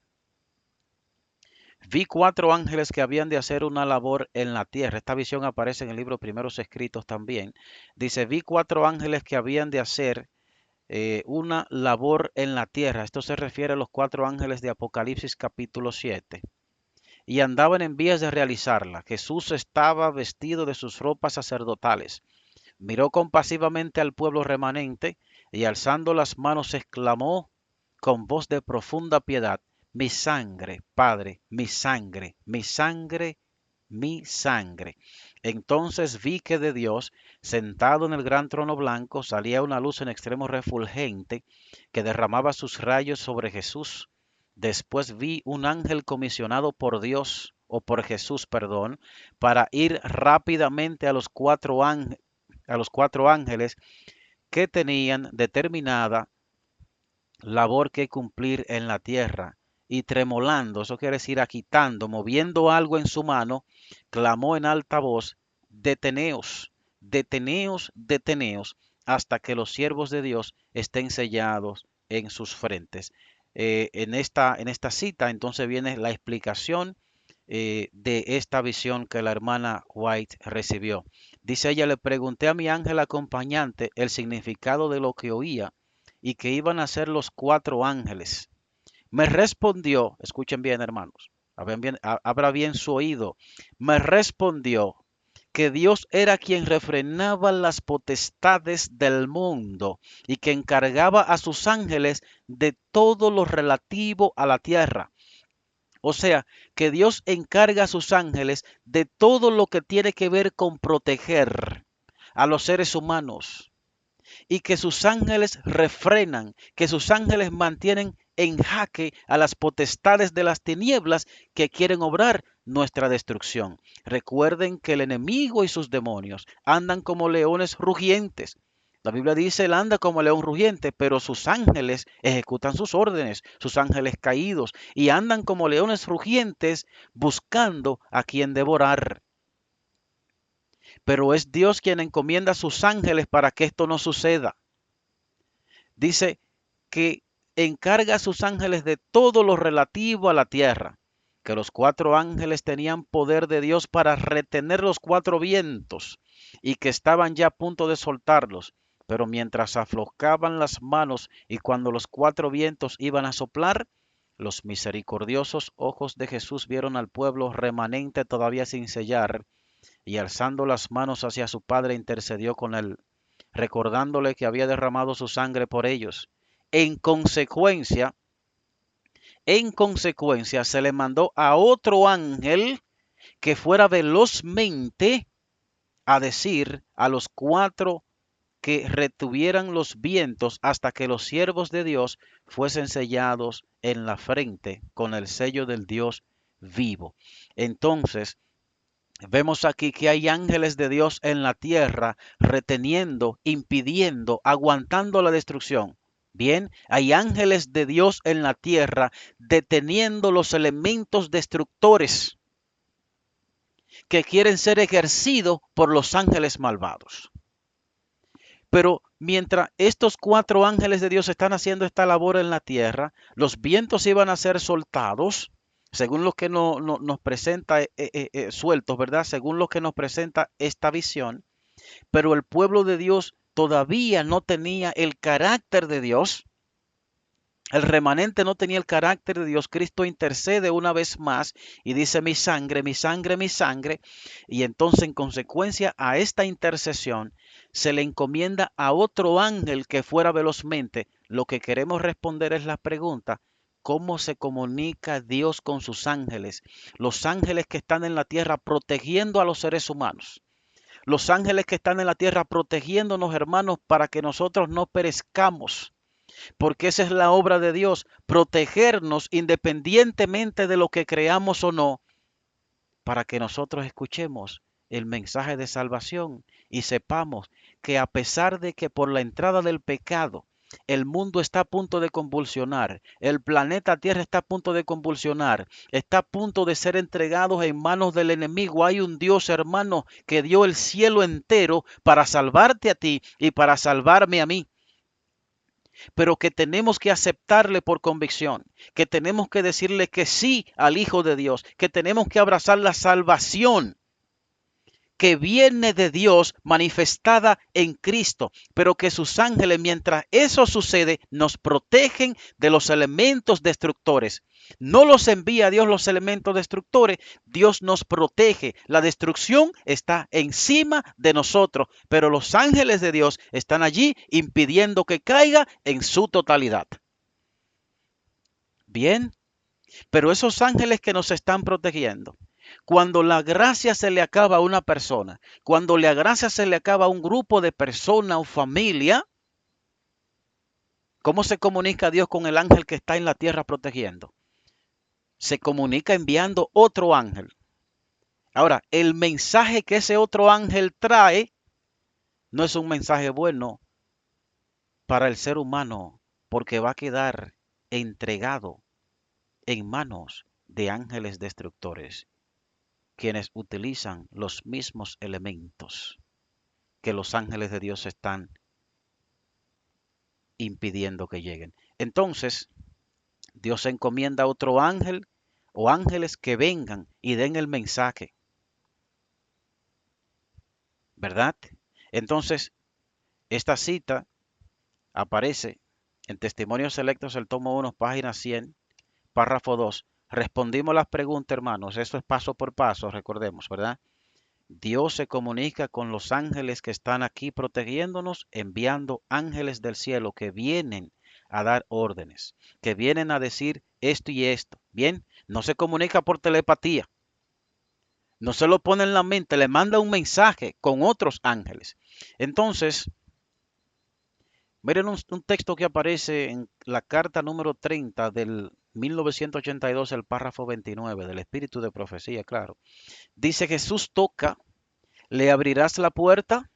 Speaker 1: vi 4 ángeles que habían de hacer una labor en la tierra. Esta visión aparece en el libro Primeros Escritos también. Dice, vi 4 ángeles que habían de hacer una labor en la tierra. Esto se refiere a los 4 ángeles de Apocalipsis capítulo 7. Y andaban en vías de realizarla. Jesús estaba vestido de sus ropas sacerdotales. Miró compasivamente al pueblo remanente y alzando las manos exclamó con voz de profunda piedad, mi sangre, Padre, mi sangre, mi sangre, mi sangre. Entonces vi que de Dios, sentado en el gran trono blanco, salía una luz en extremo refulgente que derramaba sus rayos sobre Jesús. Después vi un ángel comisionado por Dios, o por Jesús, perdón, para ir rápidamente a los 4 ángeles que tenían determinada labor que cumplir en la tierra. Y tremolando, eso quiere decir agitando, moviendo algo en su mano, clamó en alta voz, deteneos, deteneos, deteneos, hasta que los siervos de Dios estén sellados en sus frentes. En esta cita entonces viene la explicación de esta visión que la hermana White recibió. Dice ella, le pregunté a mi ángel acompañante el significado de lo que oía y que iban a ser los 4 ángeles. Me respondió, escuchen bien hermanos, abra bien su oído, me respondió que Dios era quien refrenaba las potestades del mundo y que encargaba a sus ángeles de todo lo relativo a la tierra. O sea, que Dios encarga a sus ángeles de todo lo que tiene que ver con proteger a los seres humanos y que sus ángeles refrenan, que sus ángeles mantienen en jaque a las potestades de las tinieblas que quieren obrar nuestra destrucción. Recuerden que el enemigo y sus demonios andan como leones rugientes. La Biblia dice, él anda como león rugiente, pero sus ángeles ejecutan sus órdenes, sus ángeles caídos, y andan como leones rugientes buscando a quien devorar. Pero es Dios quien encomienda a sus ángeles para que esto no suceda. Dice que encarga a sus ángeles de todo lo relativo a la tierra, que los 4 ángeles tenían poder de Dios para retener los 4 vientos y que estaban ya a punto de soltarlos, pero mientras aflojaban las manos y cuando los 4 vientos iban a soplar, los misericordiosos ojos de Jesús vieron al pueblo remanente todavía sin sellar y alzando las manos hacia su Padre intercedió con él, recordándole que había derramado su sangre por ellos. En consecuencia, en consecuencia, se le mandó a otro ángel que fuera velozmente a decir a los 4 que retuvieran los vientos hasta que los siervos de Dios fuesen sellados en la frente con el sello del Dios vivo. Entonces, vemos aquí que hay ángeles de Dios en la tierra reteniendo, impidiendo, aguantando la destrucción. Bien, hay ángeles de Dios en la tierra deteniendo los elementos destructores que quieren ser ejercidos por los ángeles malvados. Pero mientras estos 4 ángeles de Dios están haciendo esta labor en la tierra, los vientos iban a ser soltados, según lo que nos presenta sueltos, ¿verdad? Según lo que nos presenta esta visión. Pero el pueblo de Dios todavía no tenía el carácter de Dios El remanente no tenía el carácter de Dios. Cristo intercede una vez más y dice mi sangre, mi sangre, mi sangre. Y entonces en consecuencia a esta intercesión se le encomienda a otro ángel que fuera velozmente. Lo que queremos responder es la pregunta, ¿cómo se comunica Dios con sus ángeles? Los ángeles que están en la tierra protegiendo a los seres humanos. Los ángeles que están en la tierra protegiéndonos, hermanos, para que nosotros no perezcamos, porque esa es la obra de Dios, protegernos independientemente de lo que creamos o no, para que nosotros escuchemos el mensaje de salvación y sepamos que a pesar de que por la entrada del pecado el mundo está a punto de convulsionar, el planeta Tierra está a punto de convulsionar, está a punto de ser entregados en manos del enemigo. Hay un Dios, hermano, que dio el cielo entero para salvarte a ti y para salvarme a mí, pero que tenemos que aceptarle por convicción, que tenemos que decirle que sí al Hijo de Dios, que tenemos que abrazar la salvación que viene de Dios manifestada en Cristo, pero que sus ángeles, mientras eso sucede, nos protegen de los elementos destructores. No los envía Dios los elementos destructores, Dios nos protege. La destrucción está encima de nosotros, pero los ángeles de Dios están allí impidiendo que caiga en su totalidad. Bien, pero esos ángeles que nos están protegiendo, cuando la gracia se le acaba a una persona, cuando la gracia se le acaba a un grupo de personas o familia, ¿cómo se comunica Dios con el ángel que está en la tierra protegiendo? Se comunica enviando otro ángel. Ahora, el mensaje que ese otro ángel trae no es un mensaje bueno para el ser humano, porque va a quedar entregado en manos de ángeles destructores, quienes utilizan los mismos elementos que los ángeles de Dios están impidiendo que lleguen. Entonces, Dios encomienda a otro ángel o ángeles que vengan y den el mensaje, ¿verdad? Entonces, esta cita aparece en Testimonios Selectos, el tomo 1, página 100, párrafo 2. Respondimos las preguntas, hermanos. Esto es paso por paso, recordemos, ¿verdad? Dios se comunica con los ángeles que están aquí protegiéndonos, enviando ángeles del cielo que vienen a dar órdenes, que vienen a decir esto y esto. Bien, no se comunica por telepatía, no se lo pone en la mente, le manda un mensaje con otros ángeles. Entonces, miren un texto que aparece en la carta número 30 del 1982, el párrafo 29 del Espíritu de Profecía, claro. Dice: Jesús toca, le abrirás la puerta,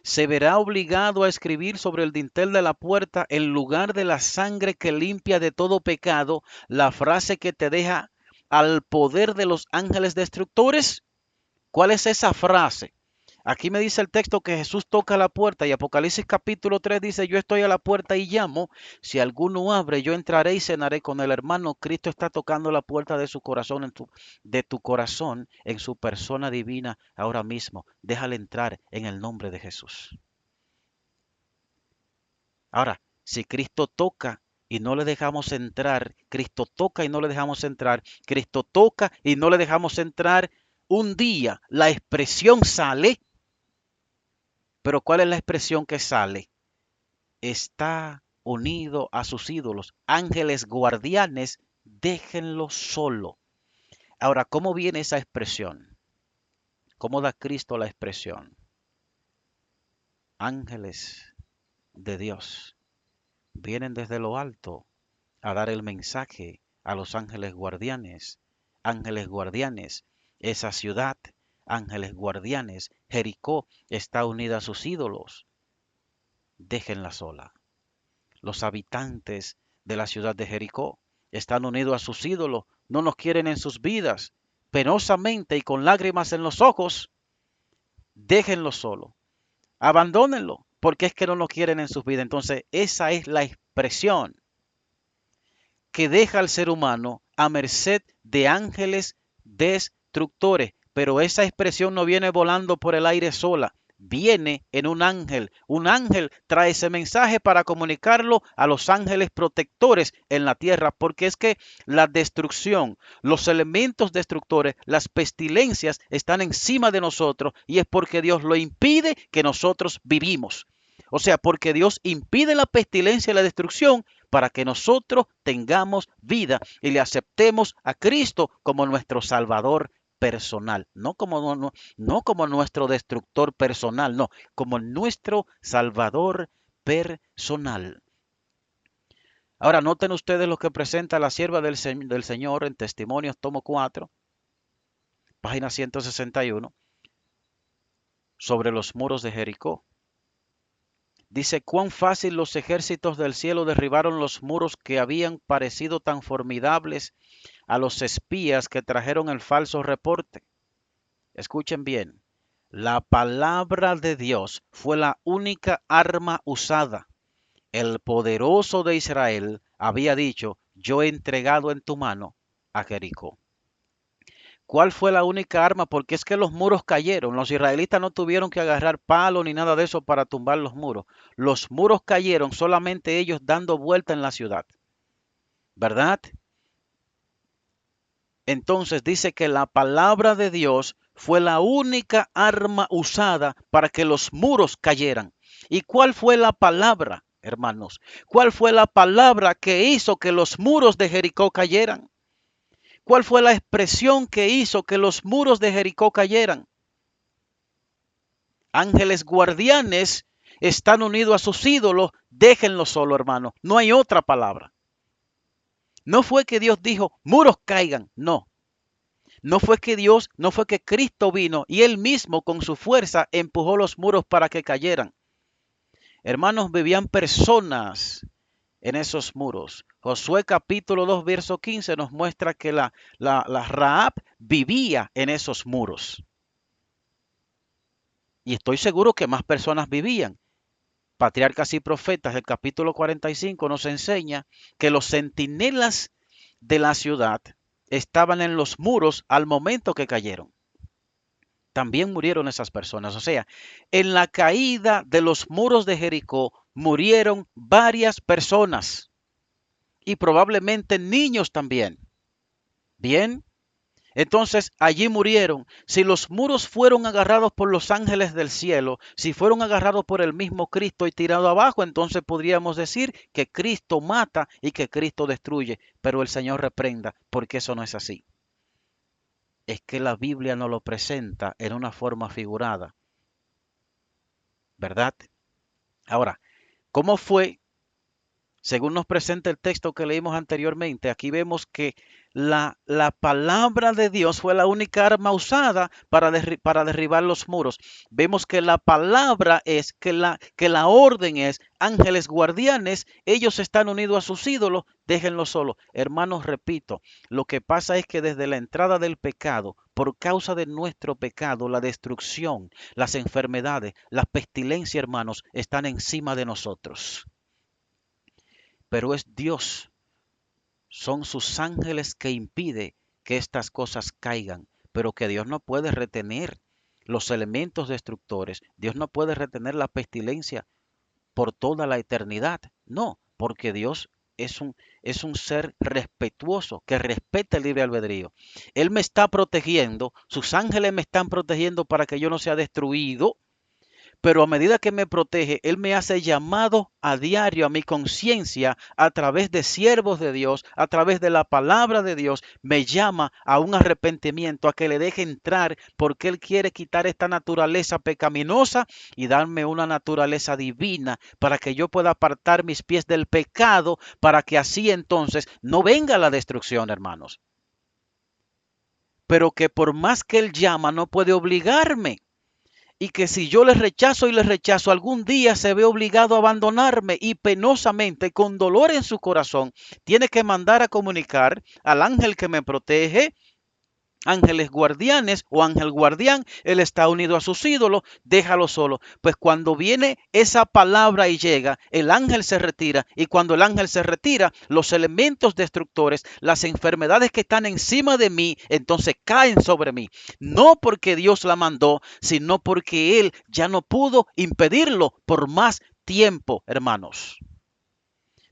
Speaker 1: se verá obligado a escribir sobre el dintel de la puerta, en lugar de la sangre que limpia de todo pecado, la frase que te deja al poder de los ángeles destructores. ¿Cuál es esa frase? Aquí me dice el texto que Jesús toca la puerta, y Apocalipsis capítulo 3 dice: yo estoy a la puerta y llamo, si alguno abre, yo entraré y cenaré con el hermano. Cristo está tocando la puerta de su corazón, de tu corazón, en su persona divina ahora mismo. Déjale entrar en el nombre de Jesús. Ahora, si Cristo toca y no le dejamos entrar, Cristo toca y no le dejamos entrar, Cristo toca y no le dejamos entrar, un día la expresión sale. Pero ¿cuál es la expresión que sale? Está unido a sus ídolos, ángeles guardianes, déjenlo solo. Ahora, ¿cómo viene esa expresión? ¿Cómo da Cristo la expresión? Ángeles de Dios vienen desde lo alto a dar el mensaje a los ángeles guardianes. Ángeles guardianes, esa ciudad, ángeles guardianes, Jericó está unida a sus ídolos. Déjenla sola. Los habitantes de la ciudad de Jericó están unidos a sus ídolos, no nos quieren en sus vidas. Penosamente y con lágrimas en los ojos, déjenlo solo, abandónenlo, porque es que no lo quieren en sus vidas. Entonces, esa es la expresión que deja al ser humano a merced de ángeles destructores. Pero esa expresión no viene volando por el aire sola. viene en un ángel. Un ángel trae ese mensaje para comunicarlo a los ángeles protectores en la tierra, porque es que la destrucción, los elementos destructores, las pestilencias están encima de nosotros y es porque Dios lo impide que nosotros vivimos. O sea, porque Dios impide la pestilencia y la destrucción para que nosotros tengamos vida y le aceptemos a Cristo como nuestro Salvador personal, no como nuestro destructor personal, no, como nuestro Salvador personal. Ahora noten ustedes lo que presenta la sierva del Señor en Testimonios, tomo 4, página 161, sobre los muros de Jericó. Dice, cuán fácil los ejércitos del cielo derribaron los muros que habían parecido tan formidables a los espías que trajeron el falso reporte. Escuchen bien, la palabra de Dios fue la única arma usada. El poderoso de Israel había dicho, yo he entregado en tu mano a Jericó. ¿Cuál fue la única arma? Porque es que los muros cayeron. Los israelitas no tuvieron que agarrar palo ni nada de eso para tumbar los muros. Los muros cayeron solamente ellos dando vuelta en la ciudad. ¿Verdad? Entonces dice que la palabra de Dios fue la única arma usada para que los muros cayeran. ¿Y cuál fue la palabra, hermanos? ¿Cuál fue la palabra que hizo que los muros de Jericó cayeran? ¿Cuál fue la expresión que hizo que los muros de Jericó cayeran? Ángeles guardianes están unidos a sus ídolos, déjenlo solo, hermano. No hay otra palabra. No fue que Dios dijo, muros caigan, no. No fue que Cristo vino y él mismo con su fuerza empujó los muros para que cayeran. Hermanos, vivían personas en esos muros. Josué capítulo 2, verso 15 nos muestra que la Rahab vivía en esos muros. Y estoy seguro que más personas vivían. Patriarcas y Profetas, el capítulo 45 nos enseña que los centinelas de la ciudad estaban en los muros al momento que cayeron. También murieron esas personas. O sea, en la caída de los muros de Jericó murieron varias personas y probablemente niños también. Bien, entonces allí murieron. Si los muros fueron agarrados por los ángeles del cielo, si fueron agarrados por el mismo Cristo y tirados abajo, entonces podríamos decir que Cristo mata y que Cristo destruye. Pero el Señor reprenda, porque eso no es así. Es que la Biblia nos lo presenta en una forma figurada, ¿verdad? Ahora, ¿cómo fue? Según nos presenta el texto que leímos anteriormente, aquí vemos que la palabra de Dios fue la única arma usada para derribar los muros. Vemos que la palabra es, que la orden es, ángeles guardianes, ellos están unidos a sus ídolos, déjenlo solo. Hermanos, repito, lo que pasa es que desde la entrada del pecado, por causa de nuestro pecado, la destrucción, las enfermedades, la pestilencia, hermanos, están encima de nosotros. Pero es Dios, son sus ángeles que impide que estas cosas caigan, pero que Dios no puede retener los elementos destructores, Dios no puede retener la pestilencia por toda la eternidad, no, porque Dios es un ser respetuoso, que respeta el libre albedrío. Él me está protegiendo, sus ángeles me están protegiendo para que yo no sea destruido, pero a medida que me protege, Él me hace llamado a diario a mi conciencia a través de siervos de Dios, a través de la palabra de Dios, me llama a un arrepentimiento, a que le deje entrar, porque Él quiere quitar esta naturaleza pecaminosa y darme una naturaleza divina para que yo pueda apartar mis pies del pecado, para que así entonces no venga la destrucción, hermanos. Pero que por más que Él llama, no puede obligarme. Y que si yo le rechazo y le rechazo, algún día se ve obligado a abandonarme y penosamente, con dolor en su corazón, tiene que mandar a comunicar al ángel que me protege ángeles guardianes o ángel guardián, él está unido a sus ídolos, déjalo solo. Pues cuando viene esa palabra y llega, el ángel se retira, y cuando el ángel se retira, los elementos destructores, las enfermedades que están encima de mí, entonces caen sobre mí. No porque Dios la mandó, sino porque él ya no pudo impedirlo por más tiempo, hermanos.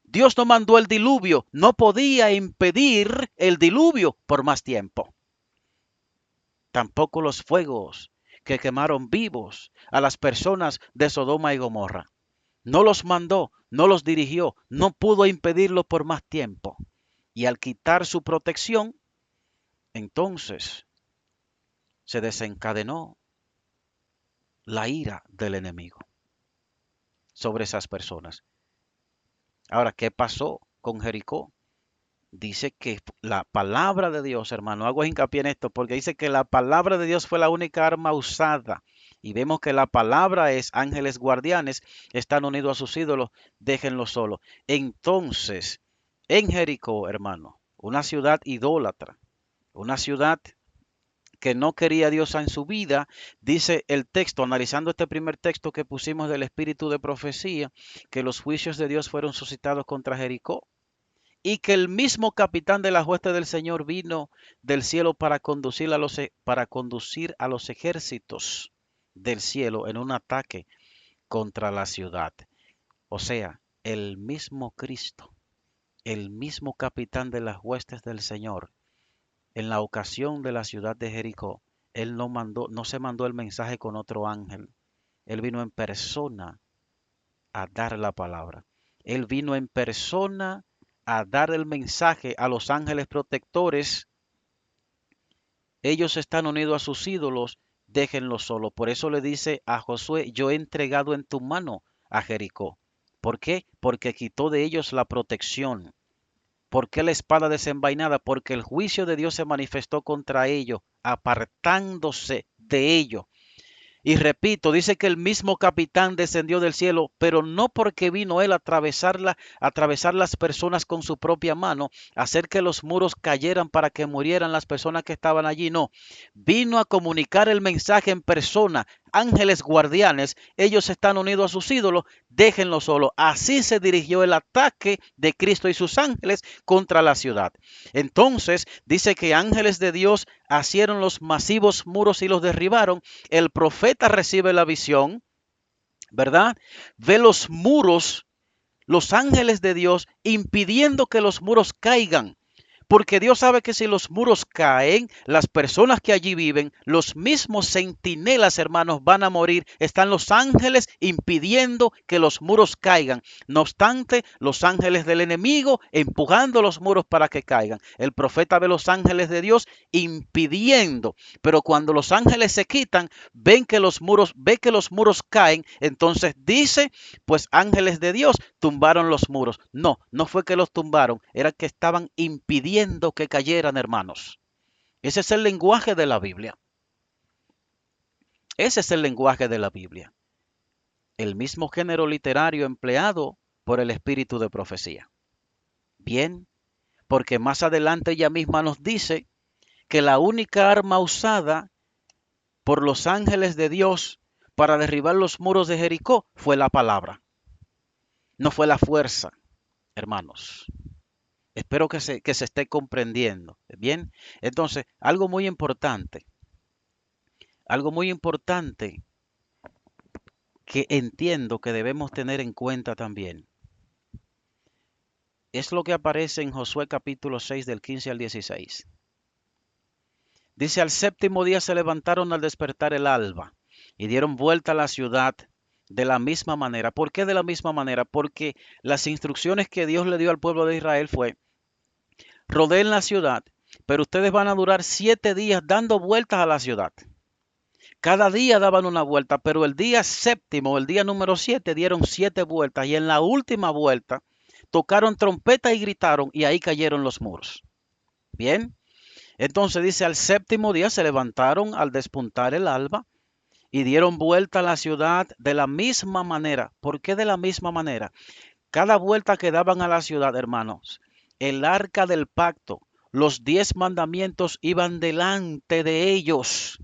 Speaker 1: Dios no mandó el diluvio, no podía impedir el diluvio por más tiempo. Tampoco los fuegos que quemaron vivos a las personas de Sodoma y Gomorra. No los mandó, no los dirigió, no pudo impedirlo por más tiempo. Y al quitar su protección, entonces se desencadenó la ira del enemigo sobre esas personas. Ahora, ¿qué pasó con Jericó? Dice que la palabra de Dios, hermano, hago hincapié en esto porque dice que la palabra de Dios fue la única arma usada. Y vemos que la palabra es ángeles guardianes, están unidos a sus ídolos, déjenlo solo. Entonces, en Jericó, hermano, una ciudad idólatra, una ciudad que no quería a Dios en su vida, dice el texto, analizando este primer texto que pusimos del espíritu de profecía, que los juicios de Dios fueron suscitados contra Jericó y que el mismo capitán de la hueste del Señor vino del cielo para conducir a los ejércitos del cielo en un ataque contra la ciudad. O sea, el mismo Cristo, el mismo capitán de las huestes del Señor, en la ocasión de la ciudad de Jericó, él no se mandó el mensaje con otro ángel. Él vino en persona a dar la palabra. Él vino en persona a dar el mensaje a los ángeles protectores. Ellos están unidos a sus ídolos, déjenlo solo. Por eso le dice a Josué, yo he entregado en tu mano a Jericó. ¿Por qué? Porque quitó de ellos la protección. ¿Por qué la espada desenvainada? Porque el juicio de Dios se manifestó contra ellos, apartándose de ellos. Y repito, dice que el mismo capitán descendió del cielo, pero no porque vino él a atravesar las personas con su propia mano, hacer que los muros cayeran para que murieran las personas que estaban allí, no. Vino a comunicar el mensaje en persona. Ángeles guardianes, ellos están unidos a sus ídolos, déjenlo solo. Así se dirigió el ataque de Cristo y sus ángeles contra la ciudad. Entonces dice que ángeles de Dios asieron los masivos muros y los derribaron. El profeta recibe la visión, ¿verdad? Ve los muros, los ángeles de Dios impidiendo que los muros caigan. Porque Dios sabe que si los muros caen, las personas que allí viven, los mismos centinelas, hermanos, van a morir. Están los ángeles impidiendo que los muros caigan. No obstante, los ángeles del enemigo empujando los muros para que caigan. El profeta ve los ángeles de Dios impidiendo. Pero cuando los ángeles se quitan, ve que los muros caen. Entonces dice, pues ángeles de Dios tumbaron los muros. No, no fue que los tumbaron, era que estaban impidiendo que cayeran, hermanos. Ese es el lenguaje de la Biblia. Ese es el lenguaje de la Biblia. El mismo género literario empleado por el espíritu de profecía. Bien, porque más adelante ella misma nos dice que la única arma usada por los ángeles de Dios para derribar los muros de Jericó fue la palabra. No fue la fuerza, hermanos. Espero que se esté comprendiendo. Bien, entonces, algo muy importante que entiendo que debemos tener en cuenta también, es lo que aparece en Josué capítulo 6 del 15 al 16. Dice, al séptimo día se levantaron al despertar el alba y dieron vuelta a la ciudad de la misma manera. ¿Por qué de la misma manera? Porque las instrucciones que Dios le dio al pueblo de Israel fue, rodeen la ciudad, pero ustedes van a durar 7 días dando vueltas a la ciudad. Cada día daban una vuelta, pero el día séptimo, el día número 7, dieron 7 vueltas y en la última vuelta tocaron trompeta y gritaron y ahí cayeron los muros. Bien, entonces dice, al séptimo día se levantaron al despuntar el alba y dieron vuelta a la ciudad de la misma manera. ¿Por qué de la misma manera? Cada vuelta que daban a la ciudad, hermanos, el arca del pacto, los 10 mandamientos iban delante de ellos.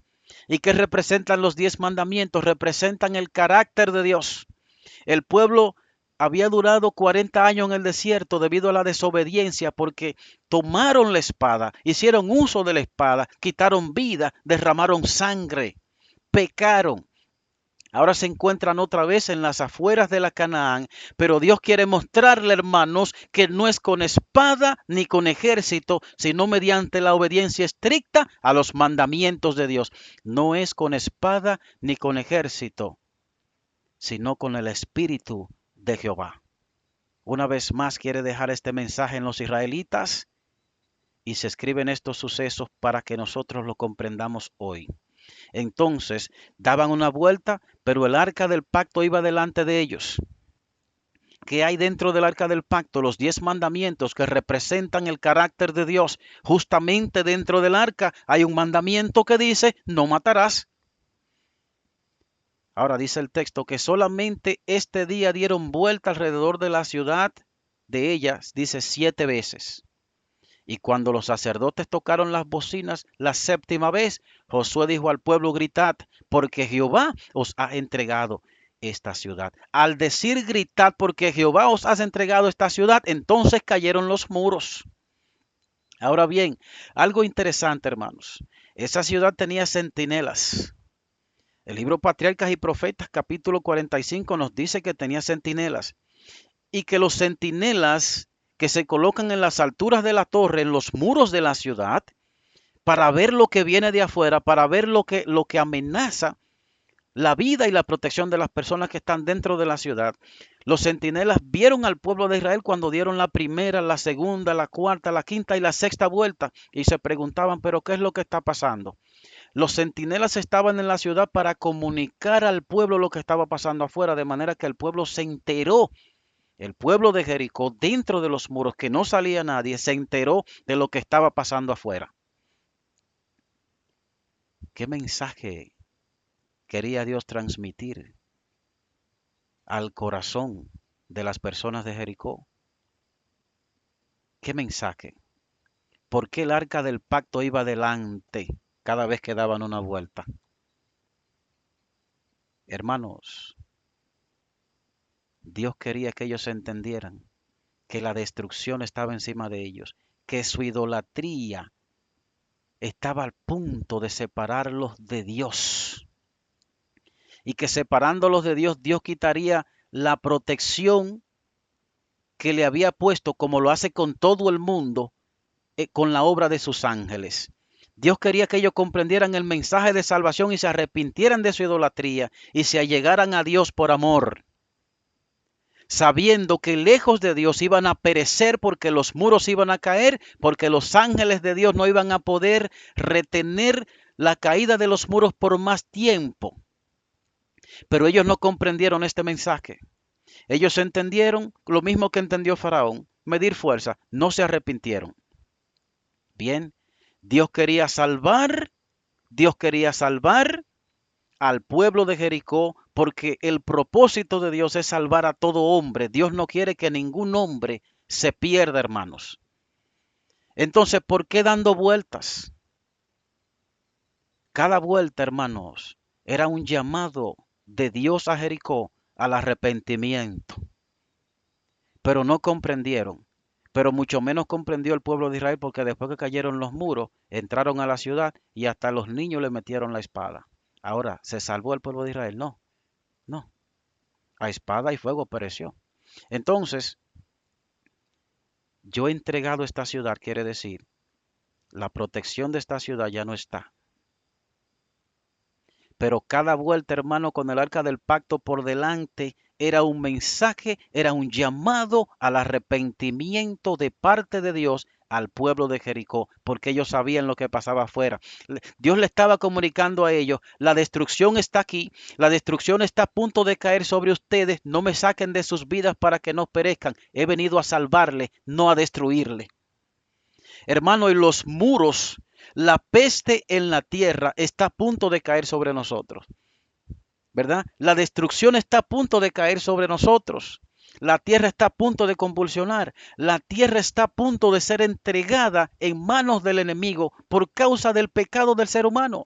Speaker 1: ¿Y qué representan los 10 mandamientos? Representan el carácter de Dios. El pueblo había durado 40 años en el desierto debido a la desobediencia porque tomaron la espada, hicieron uso de la espada, quitaron vida, derramaron sangre, pecaron. Ahora se encuentran otra vez en las afueras de la Canaán, pero Dios quiere mostrarle, hermanos, que no es con espada ni con ejército, sino mediante la obediencia estricta a los mandamientos de Dios. No es con espada ni con ejército, sino con el Espíritu de Jehová. Una vez más quiere dejar este mensaje en los israelitas y se escriben estos sucesos para que nosotros lo comprendamos hoy. Entonces daban una vuelta, pero el arca del pacto iba delante de ellos. ¿Qué hay dentro del arca del pacto? Los 10 mandamientos que representan el carácter de Dios. Justamente dentro del arca hay un mandamiento que dice, no matarás. Ahora dice el texto que solamente este día dieron vuelta alrededor de la ciudad de ellas, dice 7 veces. Y cuando los sacerdotes tocaron las bocinas la 7ª vez, Josué dijo al pueblo, gritad, porque Jehová os ha entregado esta ciudad. Al decir gritad, porque Jehová os ha entregado esta ciudad, entonces cayeron los muros. Ahora bien, algo interesante, hermanos. Esa ciudad tenía centinelas. El libro Patriarcas y Profetas, capítulo 45, nos dice que tenía centinelas. Y que los centinelas que se colocan en las alturas de la torre, en los muros de la ciudad, para ver lo que viene de afuera, para ver lo que amenaza la vida y la protección de las personas que están dentro de la ciudad. Los centinelas vieron al pueblo de Israel cuando dieron la primera, la segunda, la cuarta, la quinta y la sexta vuelta y se preguntaban, pero ¿qué es lo que está pasando? Los centinelas estaban en la ciudad para comunicar al pueblo lo que estaba pasando afuera, de manera que el pueblo se enteró. El pueblo de Jericó, dentro de los muros, que no salía nadie, se enteró de lo que estaba pasando afuera. ¿Qué mensaje quería Dios transmitir al corazón de las personas de Jericó? ¿Qué mensaje? ¿Por qué el arca del pacto iba adelante cada vez que daban una vuelta? Hermanos, Dios quería que ellos entendieran que la destrucción estaba encima de ellos, que su idolatría estaba al punto de separarlos de Dios. Y que separándolos de Dios, Dios quitaría la protección que le había puesto, como lo hace con todo el mundo, con la obra de sus ángeles. Dios quería que ellos comprendieran el mensaje de salvación y se arrepintieran de su idolatría y se allegaran a Dios por amor, sabiendo que lejos de Dios iban a perecer porque los muros iban a caer, porque los ángeles de Dios no iban a poder retener la caída de los muros por más tiempo. Pero ellos no comprendieron este mensaje. Ellos entendieron lo mismo que entendió Faraón, medir fuerza, no se arrepintieron. Bien, Dios quería salvar al pueblo de Jericó porque el propósito de Dios es salvar a todo hombre. Dios no quiere que ningún hombre se pierda, hermanos. Entonces, ¿por qué dando vueltas? Cada vuelta, hermanos, era un llamado de Dios a Jericó al arrepentimiento. Pero no comprendieron. Pero mucho menos comprendió el pueblo de Israel porque después que cayeron los muros, entraron a la ciudad y hasta los niños le metieron la espada. Ahora, ¿se salvó el pueblo de Israel? No, no. A espada y fuego pereció. Entonces, yo he entregado esta ciudad, quiere decir, la protección de esta ciudad ya no está. Pero cada vuelta, hermano, con el arca del pacto por delante, era un mensaje, era un llamado al arrepentimiento de parte de Dios al pueblo de Jericó, porque ellos sabían lo que pasaba afuera. Dios le estaba comunicando a ellos, la destrucción está aquí, la destrucción está a punto de caer sobre ustedes, no me saquen de sus vidas para que no perezcan, he venido a salvarle, no a destruirle. Hermano, y los muros, la peste en la tierra está a punto de caer sobre nosotros, ¿verdad? La destrucción está a punto de caer sobre nosotros. La tierra está a punto de convulsionar. La tierra está a punto de ser entregada en manos del enemigo por causa del pecado del ser humano.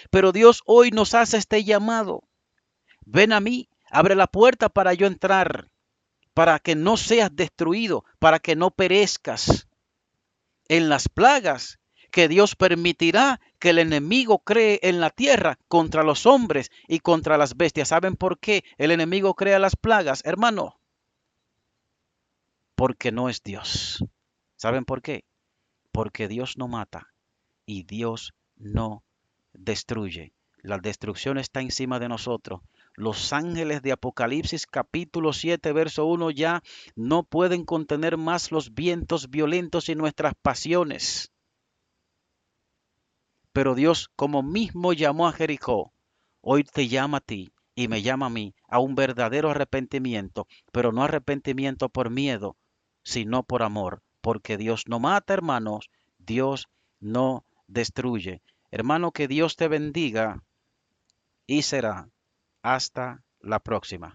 Speaker 1: Pero Dios hoy nos hace este llamado. Ven a mí, abre la puerta para yo entrar, para que no seas destruido, para que no perezcas en las plagas que Dios permitirá que el enemigo cree en la tierra contra los hombres y contra las bestias. ¿Saben por qué el enemigo crea las plagas, hermano? Porque no es Dios. ¿Saben por qué? Porque Dios no mata y Dios no destruye. La destrucción está encima de nosotros. Los ángeles de Apocalipsis capítulo 7 verso 1 ya no pueden contener más los vientos violentos y nuestras pasiones. Pero Dios, como mismo llamó a Jericó, hoy te llama a ti y me llama a mí a un verdadero arrepentimiento, pero no arrepentimiento por miedo, sino por amor, porque Dios no mata, hermanos, Dios no destruye. Hermano, que Dios te bendiga y será hasta la próxima.